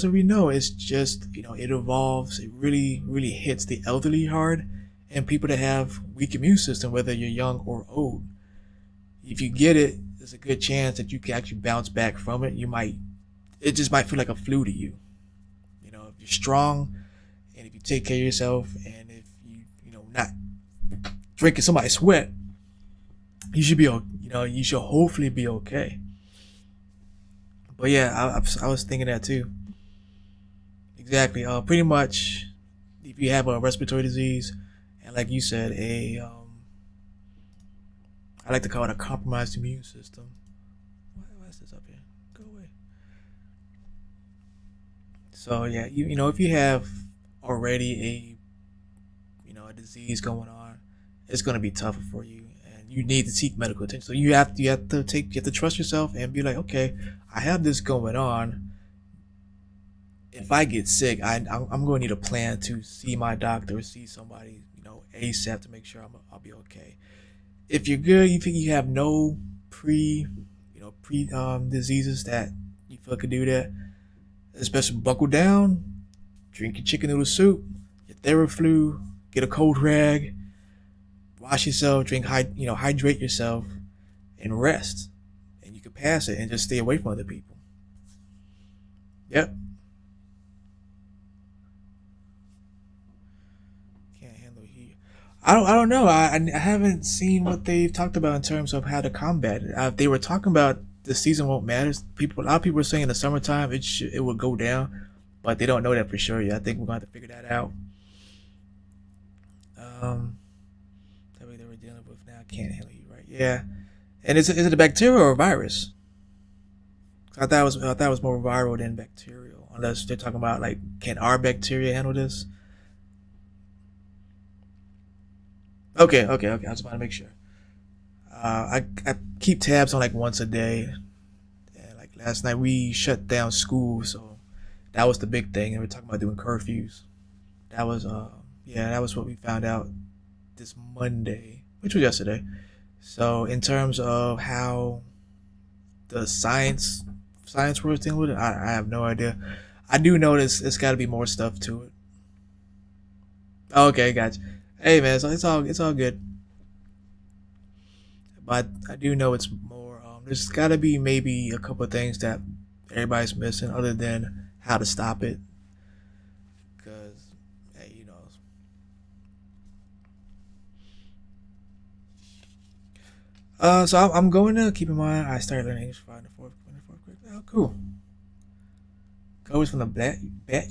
we know, it's just it evolves. It really hits the elderly hard and people that have weak immune system, whether you're young or old. If you get it, there's a good chance that you can actually bounce back from it. It just might feel like a flu to you. If you're strong and if you take care of yourself and if not drinking somebody's sweat, you should be you should hopefully be okay. But yeah, I was thinking that too. Exactly. Pretty much, if you have a respiratory disease, and like you said, I like to call it a compromised immune system. Why is this up here? Go away. So yeah, if you have already a disease going on, it's going to be tougher for you, and you need to seek medical attention. So you have to trust yourself and be like, okay, I have this going on. If I get sick, I'm going to need a plan to see my doctor or see somebody, ASAP to make sure I'll be okay. If you're good, you think you have no pre diseases that you feel could do that, especially buckle down, drink your chicken noodle soup, your Theraflu, get a cold rag, wash yourself, hydrate yourself, and rest. And you can pass it and just stay away from other people. Yep. Can't handle heat. I don't know. I haven't seen what they've talked about in terms of how to combat it. They were talking about the season won't matter. A lot of people are saying in the summertime it will go down, but they don't know that for sure yet. I think we're going to have to figure that out. That way they were dealing with now. Can't handle heat, right? Yeah. And is it a bacteria or a virus? I thought it was more viral than bacterial. Unless they're talking about like, can our bacteria handle this? Okay. I just want to make sure. I keep tabs on like once a day. And like last night we shut down school, so that was the big thing. And we're talking about doing curfews. That was yeah, that was what we found out this Monday, which was yesterday. So in terms of how the science works dealing with it, I have no idea. I do notice it's got to be more stuff to it. Okay, gotcha. Hey man, so it's all good. But I do know it's more. There's got to be maybe a couple of things that everybody's missing, other than how to stop it. Because hey, so I'm going to keep in mind I started learning English in the fourth grade. Oh, cool. Goes from the bat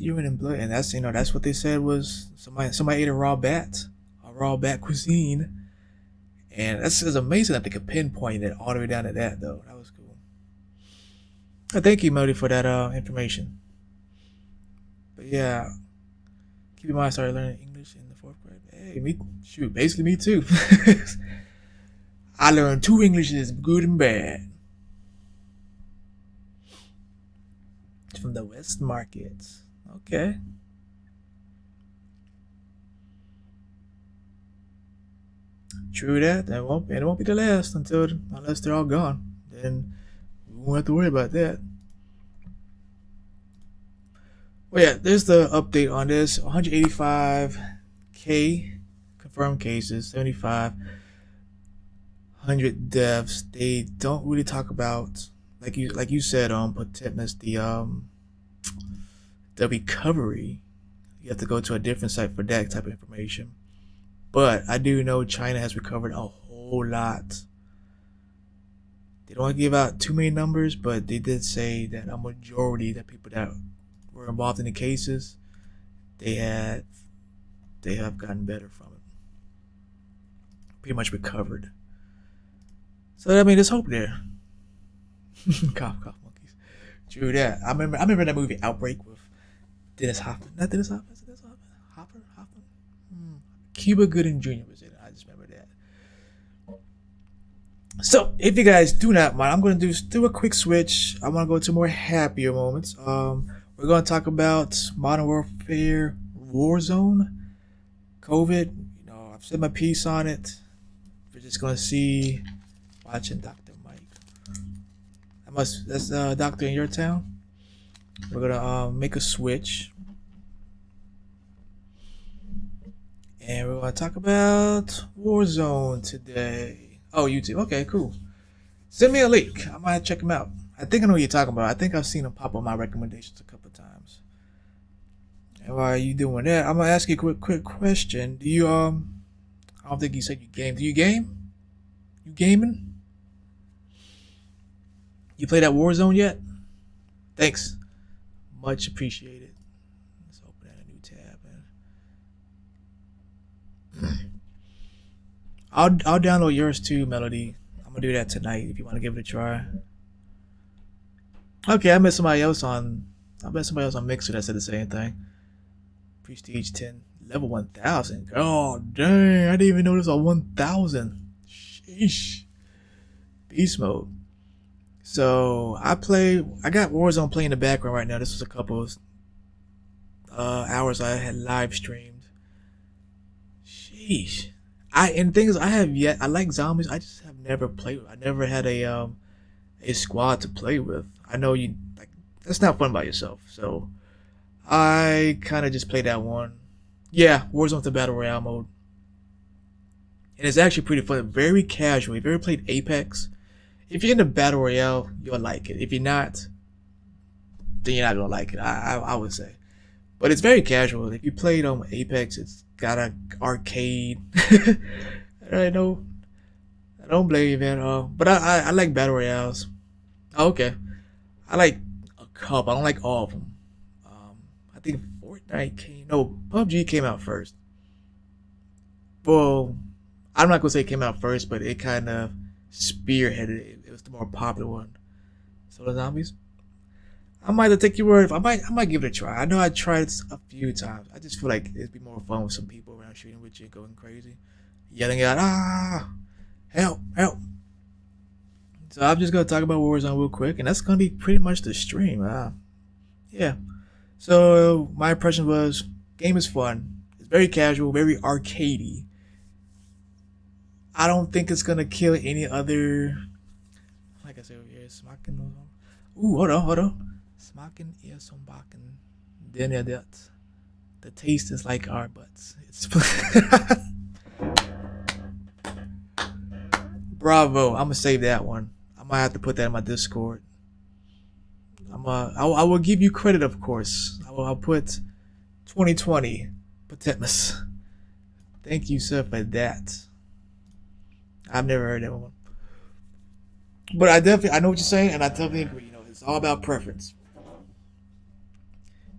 urine and blood, and that's what they said was somebody ate a raw bat cuisine, and that's is amazing that they could pinpoint it all the way down to that though. That was cool. Thank you, Modi, for that information. But yeah, keep in mind I started learning English in the fourth grade. Hey, me shoot, basically me too. I learned two Englishes, good and bad, from the West Markets. Okay. True that. It won't be the last unless they're all gone. Then we won't have to worry about that. Well, yeah, there's the update on this. 185K confirmed cases, 7,500 deaths. They don't really talk about, like you said, Potipnas, the recovery. You have to go to a different site for that type of information. But I do know China has recovered a whole lot. They don't give out too many numbers, but they did say that a majority of the people that were involved in the cases, they had they have gotten better from it. Pretty much recovered. So I mean, there's hope there. Cough, monkeys. True that. I remember that movie Outbreak with Dennis Hoffman. Not Dennis Hoffman. Is it Dennis Hoffman? Hoffman. Cuba Gooding Jr. was in it. I just remember that. So, if you guys do not mind, I'm going to do a quick switch. I want to go to more happier moments. We're going to talk about Modern Warfare Warzone, COVID. I've said my piece on it. We're just going to see, watching Dr. Mike. That's the doctor in your town. We're going to make a switch. And we're going to talk about Warzone today. Oh, YouTube. Okay, cool. Send me a link. I might check them out. I think I know what you're talking about. I think I've seen them pop up my recommendations a couple of times. And while you doing that, I'm gonna ask you a quick question. Do you I don't think you said you game. Do you game? You gaming? You play that Warzone yet? Thanks. Much appreciated. Let's open that a new tab. I'll download yours too, Melody. I'm gonna do that tonight if you want to give it a try. Okay, I met somebody else on Mixer that said the same thing. Prestige 10, level 1000. Oh dang! I didn't even notice a 1000. Sheesh. Beast mode. So I got Warzone playing in the background right now. This was a couple of hours I had live streamed. Sheesh. And the thing is, I like zombies. I just have never played. I never had a squad to play with. I know you like that's not fun by yourself. So I kind of just played that one. Yeah, Warzone's the battle royale mode, and it's actually pretty fun. Very casual. If you ever played Apex, if you're in the battle royale, you'll like it. If you're not, then you're not gonna like it. I would say, but it's very casual. If you played on Apex, it's got a arcade. I know. I don't blame you, man. But I like battle royales. Oh, okay. I like a couple. I don't like all of them. I think Fortnite came. No, PUBG came out first. Well, I'm not gonna say it came out first, but it kind of spearheaded it. It was the more popular one. So the zombies. I might have to take your word. I might give it a try. I know I tried it a few times. I just feel like it'd be more fun with some people around shooting with you, going crazy, yelling out, help, help. So I'm just gonna talk about Warzone real quick, and that's gonna be pretty much the stream. Yeah. So my impression was, game is fun. It's very casual, very arcadey. I don't think it's gonna kill any other. Like I said over here, smaken. Ooh, hold on. Smaken är som baken. Den är det. The taste is like our butts. It's bravo. I'm gonna save that one. I might have to put that in my Discord. I will give you credit, of course. I'll put 2020 Patentmas. Thank you, sir, for that. I've never heard that one, but I know what you're saying, and I definitely agree. You know, it's all about preference,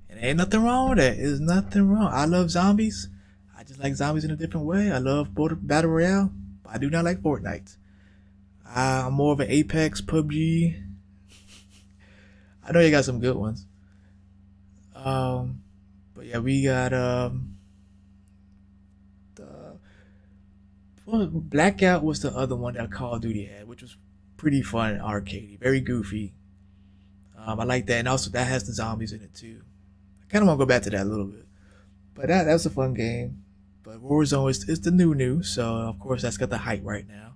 and ain't nothing wrong with that. There's nothing wrong. I love zombies. I just like zombies in a different way. I love battle royale, but I do not like Fortnite. I'm more of an Apex, PUBG. I know you got some good ones. But yeah, we got the well, Blackout was the other one that Call of Duty had, which was pretty fun and arcadey, very goofy. I like that, and also that has the zombies in it too. I kind of want to go back to that a little bit, but that was a fun game. But Warzone is the new, so of course that's got the hype right now.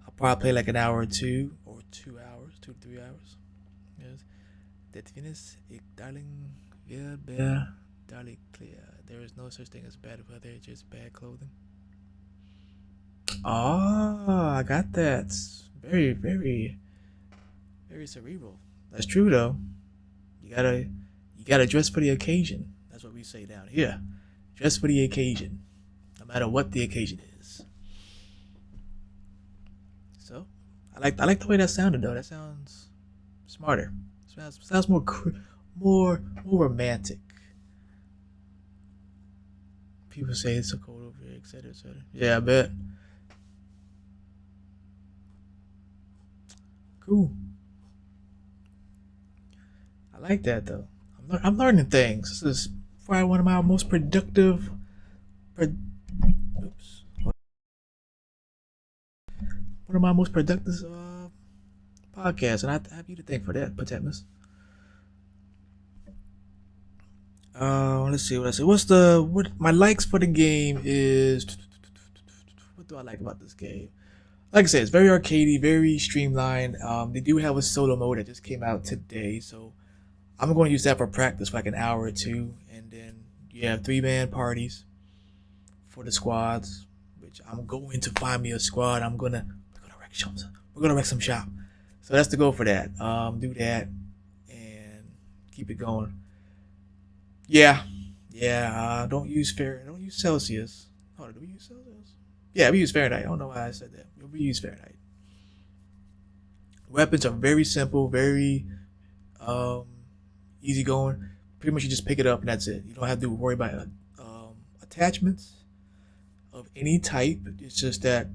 I'll probably play like an hour or two, or 2 hours, 2 to 3 hours. Yes. Det finns darling, bear, darling clear. There is no such thing as bad weather, just bad clothing. Oh, I got that. Very, very, very cerebral. That's true though. You gotta, you gotta dress for the occasion. That's what we say down here. Dress for the occasion, no matter what the occasion is. So, I like the way that sounded though. That sounds smarter. Sounds more romantic. People say it's so cold over here, etc., etc. Yeah, I bet. Cool. I like that though. I'm learning things. This is probably one of my most productive. Pro- Oops. One of my most productive podcasts, and I have you to thank for that, Patemus. Let's see what I say. What my likes for the game is? What do I like about this game? Like I said, it's very arcadey, very streamlined. They do have a solo mode that just came out today, so I'm going to use that for practice for like an hour or two, and then you have 3-man parties for the squads. Which I'm going to find me a squad. We're gonna wreck shop. We're gonna wreck some shop. So that's the goal for that. Do that and keep it going. Yeah, yeah. Don't use Fair. Don't use Celsius. Hold on, do we use Celsius? Yeah, we use Fahrenheit. I don't know why I said that. We use Fahrenheit. Weapons are very simple, very um, easy going. Pretty much you just pick it up and that's it. You don't have to worry about attachments of any type. It's just that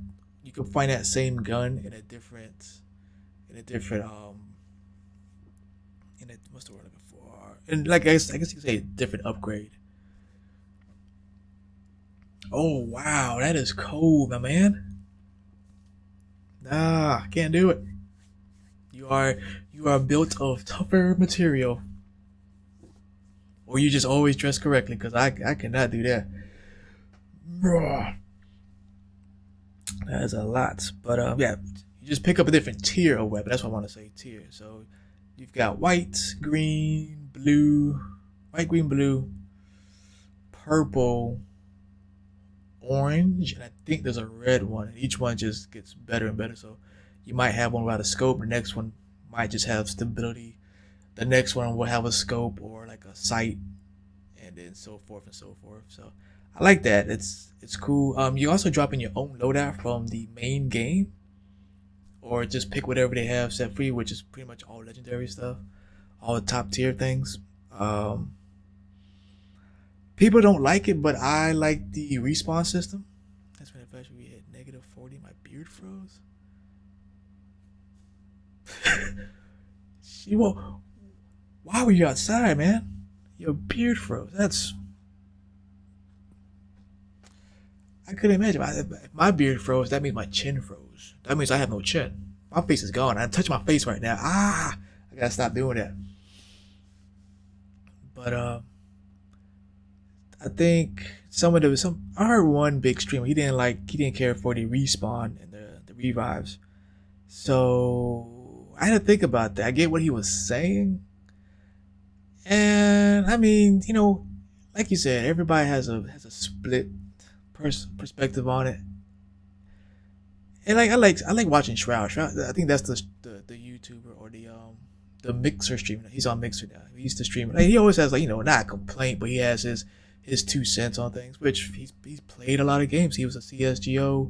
you can find that same gun in a different in a what's the word I'm looking for? And like I guess you could say different upgrade. Oh wow, that is cold, my man. Nah, can't do it. You are you are built of tougher material, or you just always dress correctly. Cause I cannot do that. Bruh, that is a lot. But yeah, you just pick up a different tier of weapon. That's what I want to say tier. So you've got white, green, blue, purple, orange, and I think there's a red one. And each one just gets better and better. So you might have one without a scope. The next one might just have stability. The next one will have a scope or like a sight, and then so forth and so forth. So I like that. It's cool. You also drop in your own loadout from the main game, or just pick whatever they have set free, which is pretty much all legendary stuff, all the top tier things. Um, People don't like it, but I like the respawn system. That's when eventually we hit -40. My beard froze. She will. Why were you outside, man? Your beard froze. That's. I couldn't imagine. If my beard froze, that means my chin froze. That means I have no chin. My face is gone. I touch my face right now. Ah, I gotta stop doing that. But I think some. I heard one big streamer. He didn't care for the respawn and the revives. So I had to think about that. I get what he was saying, and I mean, like you said, everybody has a split perspective on it. And like I like watching Shroud. Shroud, I think that's the YouTuber or the Mixer streamer. He's on Mixer now. He used to stream. Like, he always has like not a complaint, but he has his 2 cents on things. Which he's played a lot of games. He was a CS:GO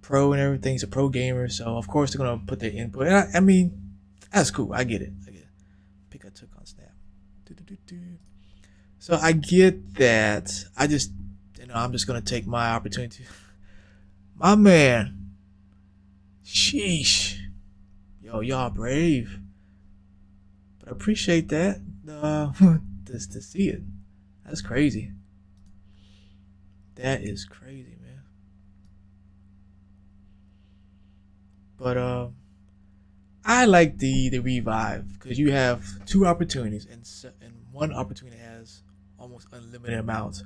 pro and everything. He's a pro gamer, so of course they're gonna put their input. And I mean, that's cool. I get it. I get it. Pick I took on Snap. Do. So I get that. I just I'm just gonna take my opportunity. My man. Sheesh. Yo, y'all brave. But I appreciate that. Just to see it. That's crazy. That is crazy, man. But I like the revive because you have two opportunities, and one opportunity has almost unlimited amounts.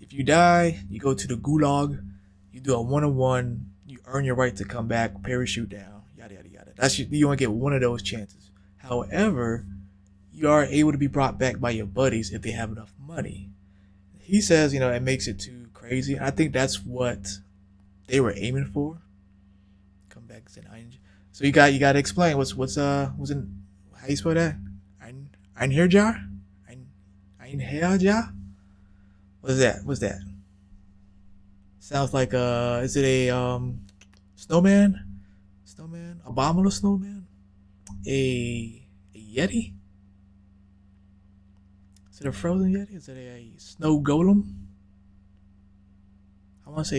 If you die, you go to the gulag. You do a 1-on-1. You earn your right to come back, parachute down, yada yada yada. You only get one of those chances. However, you are able to be brought back by your buddies if they have enough money. He says, it makes it too crazy. I think that's what they were aiming for. Come back and Ein. So you got to explain what's in how you spell that? Einherjar? Einherjar? What's that? What's that? Sounds like is it a snowman? Snowman? Abominable snowman? A yeti? Is it a frozen yeti? Is it a snow golem? I want to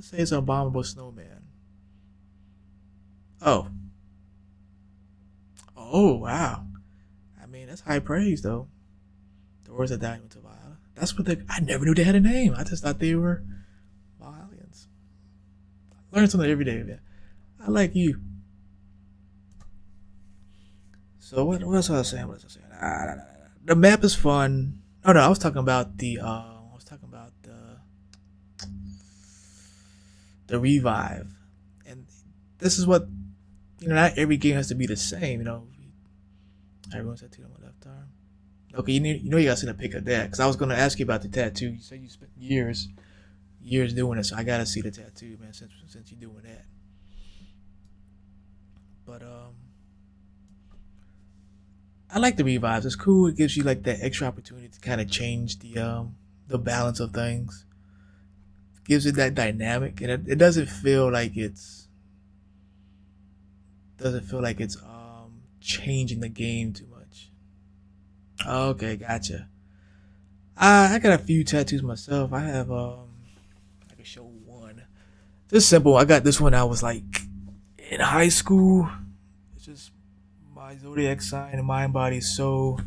say it's an abominable snowman. Oh. Oh wow. I mean that's high praise though. The words that died into Valhalla. That's what I never knew they had a name. I just thought they were Valhallians. Learn something every day, man. I like you. So what else was I saying? What was I saying? The map is fun. Oh no, I was talking about the revive. And this is what not every game has to be the same, Everyone's tattooed on my left arm. Okay, you gotta send a pic of that because I was gonna ask you about the tattoo. You said you spent years doing it, so I gotta see the tattoo, man. Since you're doing that, but I like the revives. It's cool. It gives you like that extra opportunity to kind of change the balance of things. Gives it that dynamic, and it doesn't feel like it's changing the game too much. Okay, gotcha. I got a few tattoos myself. I have I can show one. Just simple. I got this when I was like in high school. It's just my zodiac sign and mind body. So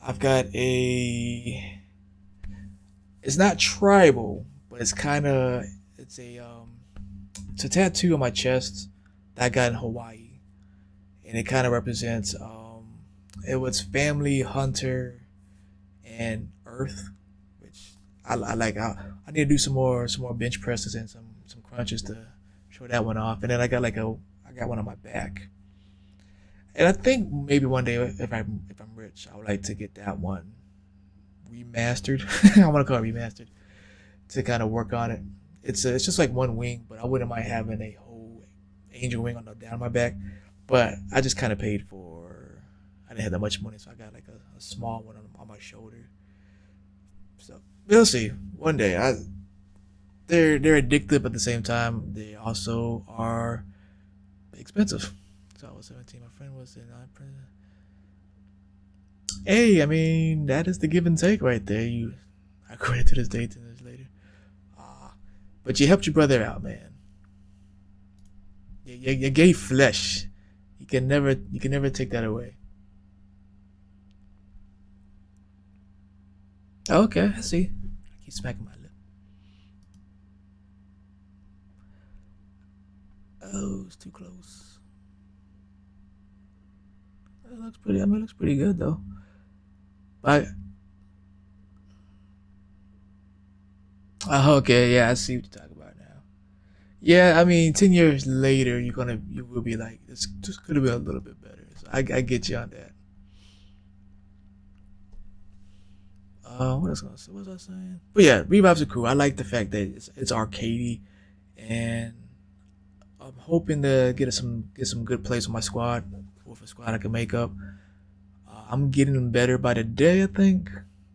I've got a. It's not tribal, but it's kind of. It's a tattoo on my chest that I got in Hawaii, and it kind of represents. It was family, hunter, and earth, which I like. I need to do some more bench presses and some crunches to show that one off. And then I got one on my back. And I think maybe one day if I'm rich, I would like to get that one remastered. I want to call it remastered to kind of work on it. It's just like one wing, but I wouldn't mind having a whole angel wing on the down my back. But I just kind of paid for. I didn't have that much money, so I got like a small one on my shoulder. So we'll see. One day, they're addictive at the same time. They also are expensive. So I was 17. My friend was in prison. Hey, I mean that is the give and take right there. I credit to this day 10 years later. Ah, but you helped your brother out, man. You gave flesh. You can never take that away. Okay, I see. I keep smacking my lip. Oh, it's too close. It looks pretty. I mean, it looks pretty good though. But okay, yeah, I see what you're talking about now. Yeah, I mean, 10 years later, you will be like, this just could have been a little bit better. So I get you on that. What else? What was I saying? But yeah, revives are cool. I like the fact that it's arcadey, and I'm hoping to get some good plays with my squad, with a squad I can make up. I'm getting better by the day, I think.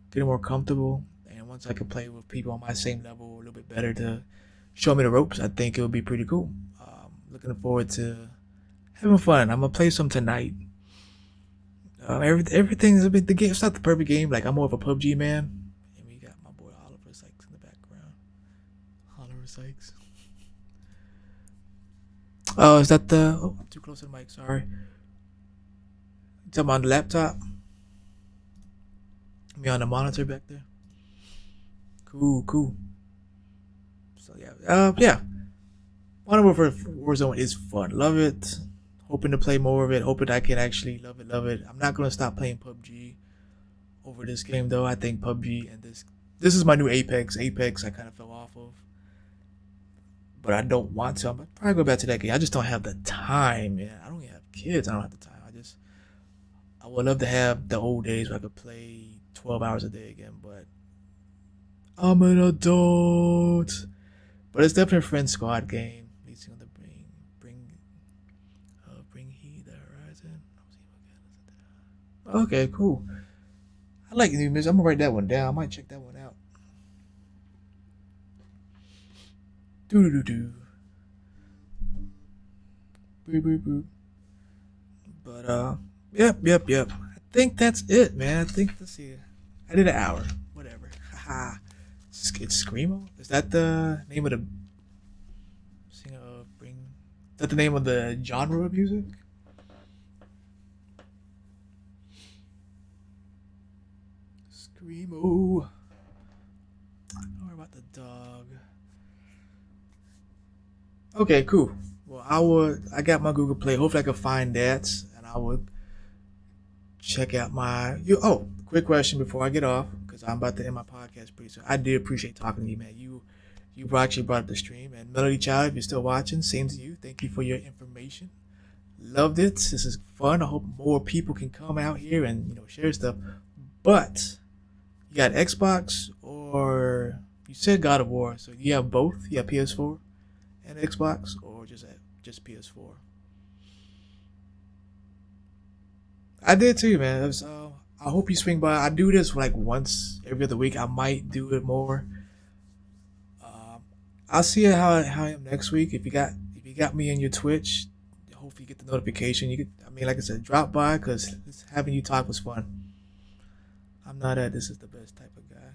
Getting more comfortable. And once I can play with people on my same level a little bit better to show me the ropes, I think it'll be pretty cool. Looking forward to having fun. I'm gonna play some tonight. Everything's a bit the game. It's not the perfect game. Like I'm more of a PUBG man. And we got my boy Oliver Sykes in the background. Oliver Sykes. Oh, is that the? Oh, I'm too close to the mic. Sorry. You talking about the laptop? Me on the monitor back there. Cool, cool. So yeah, yeah. Modern Warfare Warzone is fun. Love it. Hoping to play more of it. Hoping I can actually love it, love it. I'm not gonna stop playing PUBG over this game though. I think PUBG and this is my new Apex. Apex I kind of fell off of, but I don't want to. I'm gonna probably go back to that game. I just don't have the time, man. I don't even have kids. I don't have the time. I would love to have the old days where I could play 12 hours a day again, but I'm an adult. But it's definitely a friend squad game. Leasing on the bring heat the horizon. Okay, cool. I like new music. I'm gonna write that one down. I might check that one out. Doo doo doo doo. Boop boop boop. But yep, yep, yep. I think that's it, man. I think let's see. I did an hour. Whatever. Haha. It's Screamo. Is that the name of the singer of Bring? Is that the name of the genre of music? Screamo. Don't worry about the dog. Okay, cool. Well, I got my Google Play. Hopefully, I can find that, and I will check out my. You. Oh, quick question before I get off, because I'm about to end my podcast pretty soon. I did appreciate talking to you, man. You actually brought up the stream, and Melody Child, if you're still watching, same to you. Thank you for your information. Loved it. This is fun. I hope more people can come out here and share stuff. But you got Xbox or you said God of War, so you have both. You have PS4 and Xbox, or just PS4. I did too, man. I hope you swing by. I do this like once every other week. I might do it more. Um, I'll see how I am next week. If you got me in your Twitch, hopefully you get the notification. You get, I mean, like I said, drop by because having you talk was fun. I'm not a this is the best type of guy.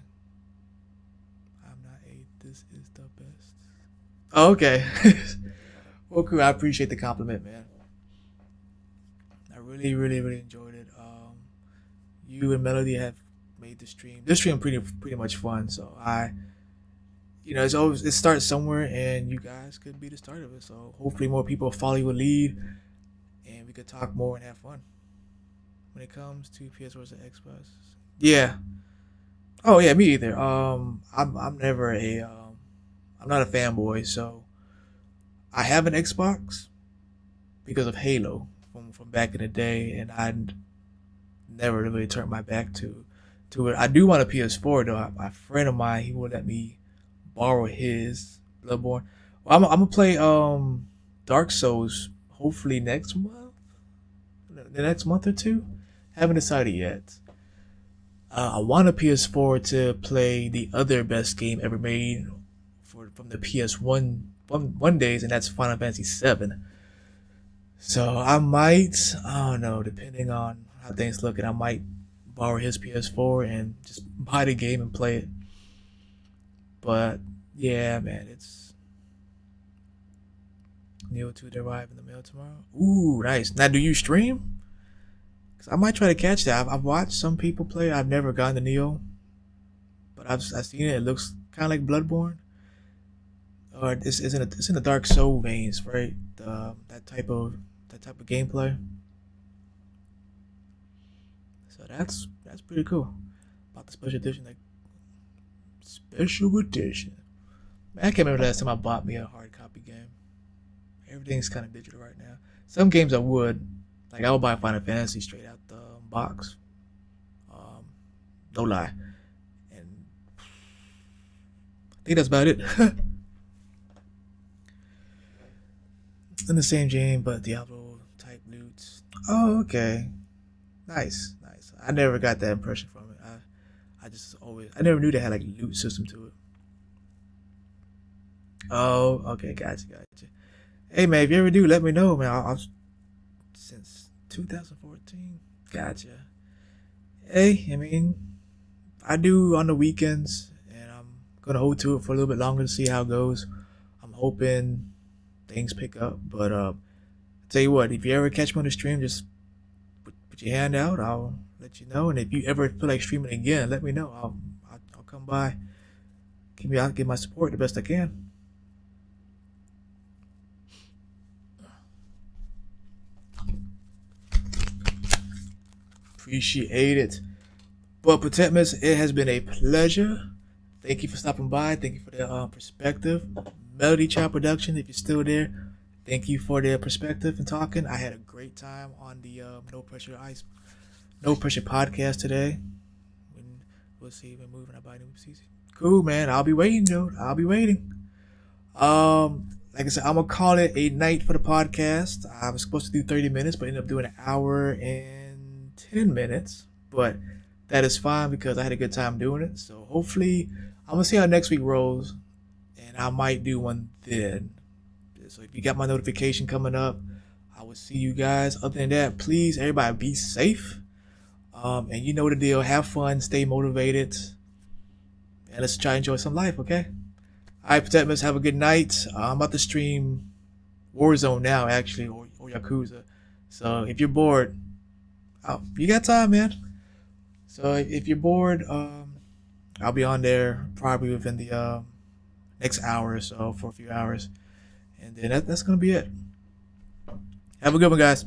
I'm not a this is the best. Oh, okay. Well, cool. I appreciate the compliment, man. I really, really, really enjoyed it. You and Melody have made the stream. This stream pretty much fun. So it's always it starts somewhere, and you guys could be the start of it. So hopefully, more people follow your lead, and we could talk more and have fun when it comes to PS4 and Xbox. Yeah. Oh yeah, me either. I'm never I'm not a fanboy, so I have an Xbox because of Halo from back in the day, and I never really turned my back to it. I do want a PS4 though. My friend of mine, he will let me borrow his Bloodborne. Well, I'm gonna play Dark Souls hopefully next month, the next month or two. Haven't decided yet. I want a PS4 to play the other best game ever made from the PS1 days, and that's Final Fantasy VII. So I don't know, depending on how things look, and I might borrow his PS4 and just buy the game and play it. But yeah, man, it's Neo 2 to arrive in the mail tomorrow. Ooh, nice. Now, do you stream? Cause I might try to catch that. I've watched some people play. I've never gotten to Neo, but I've seen it. It looks kind of like Bloodborne, or it's in the Dark Soul veins, right? That type of gameplay. So that's pretty cool. About the special edition, like special edition. Man, I can't remember the last time I bought me a hard copy game. Everything's kind of digital right now. Some games I would, like I would buy Final Fantasy straight out the box. Um, no lie, and I think that's about it. In the same game, but Diablo type loots. Oh, okay, nice, nice. I never got that impression from it. I just always, I never knew they had like a loot system to it. Oh, okay, gotcha, gotcha. Hey man, if you ever do, let me know, man. Since 2014. Gotcha. Hey, I mean, I do on the weekends, and I'm gonna hold to it for a little bit longer to see how it goes. I'm hoping things pick up, but tell you what, if you ever catch me on the stream, just put your hand out. I'll let you know, and if you ever feel like streaming again, let me know. I'll come by, give my support the best I can. Appreciate it. But Protectmas, it has been a pleasure. Thank you for stopping by. Thank you for the perspective. Melody Child Production, if you're still there, thank you for the perspective and talking. I had a great time on the No Pressure podcast today. When we'll see when moving about new season. Cool, man. I'll be waiting, dude. I'll be waiting. Like I said, I'm gonna call it a night for the podcast. I was supposed to do 30 minutes, but ended up doing an hour and 10 minutes. But that is fine because I had a good time doing it. So hopefully, I'm gonna see how next week rolls, and I might do one then. So if you got my notification coming up, I will see you guys. Other than that, please everybody be safe. And you know the deal. Have fun, stay motivated, and let's try to enjoy some life. Okay. All right, Protectmas, have a good night. I'm about to stream Warzone now, actually, or Yakuza. So if you're bored, you got time, man. So if you're bored, I'll be on there probably within the next hour or so for a few hours, and then that's gonna be it. Have a good one, guys.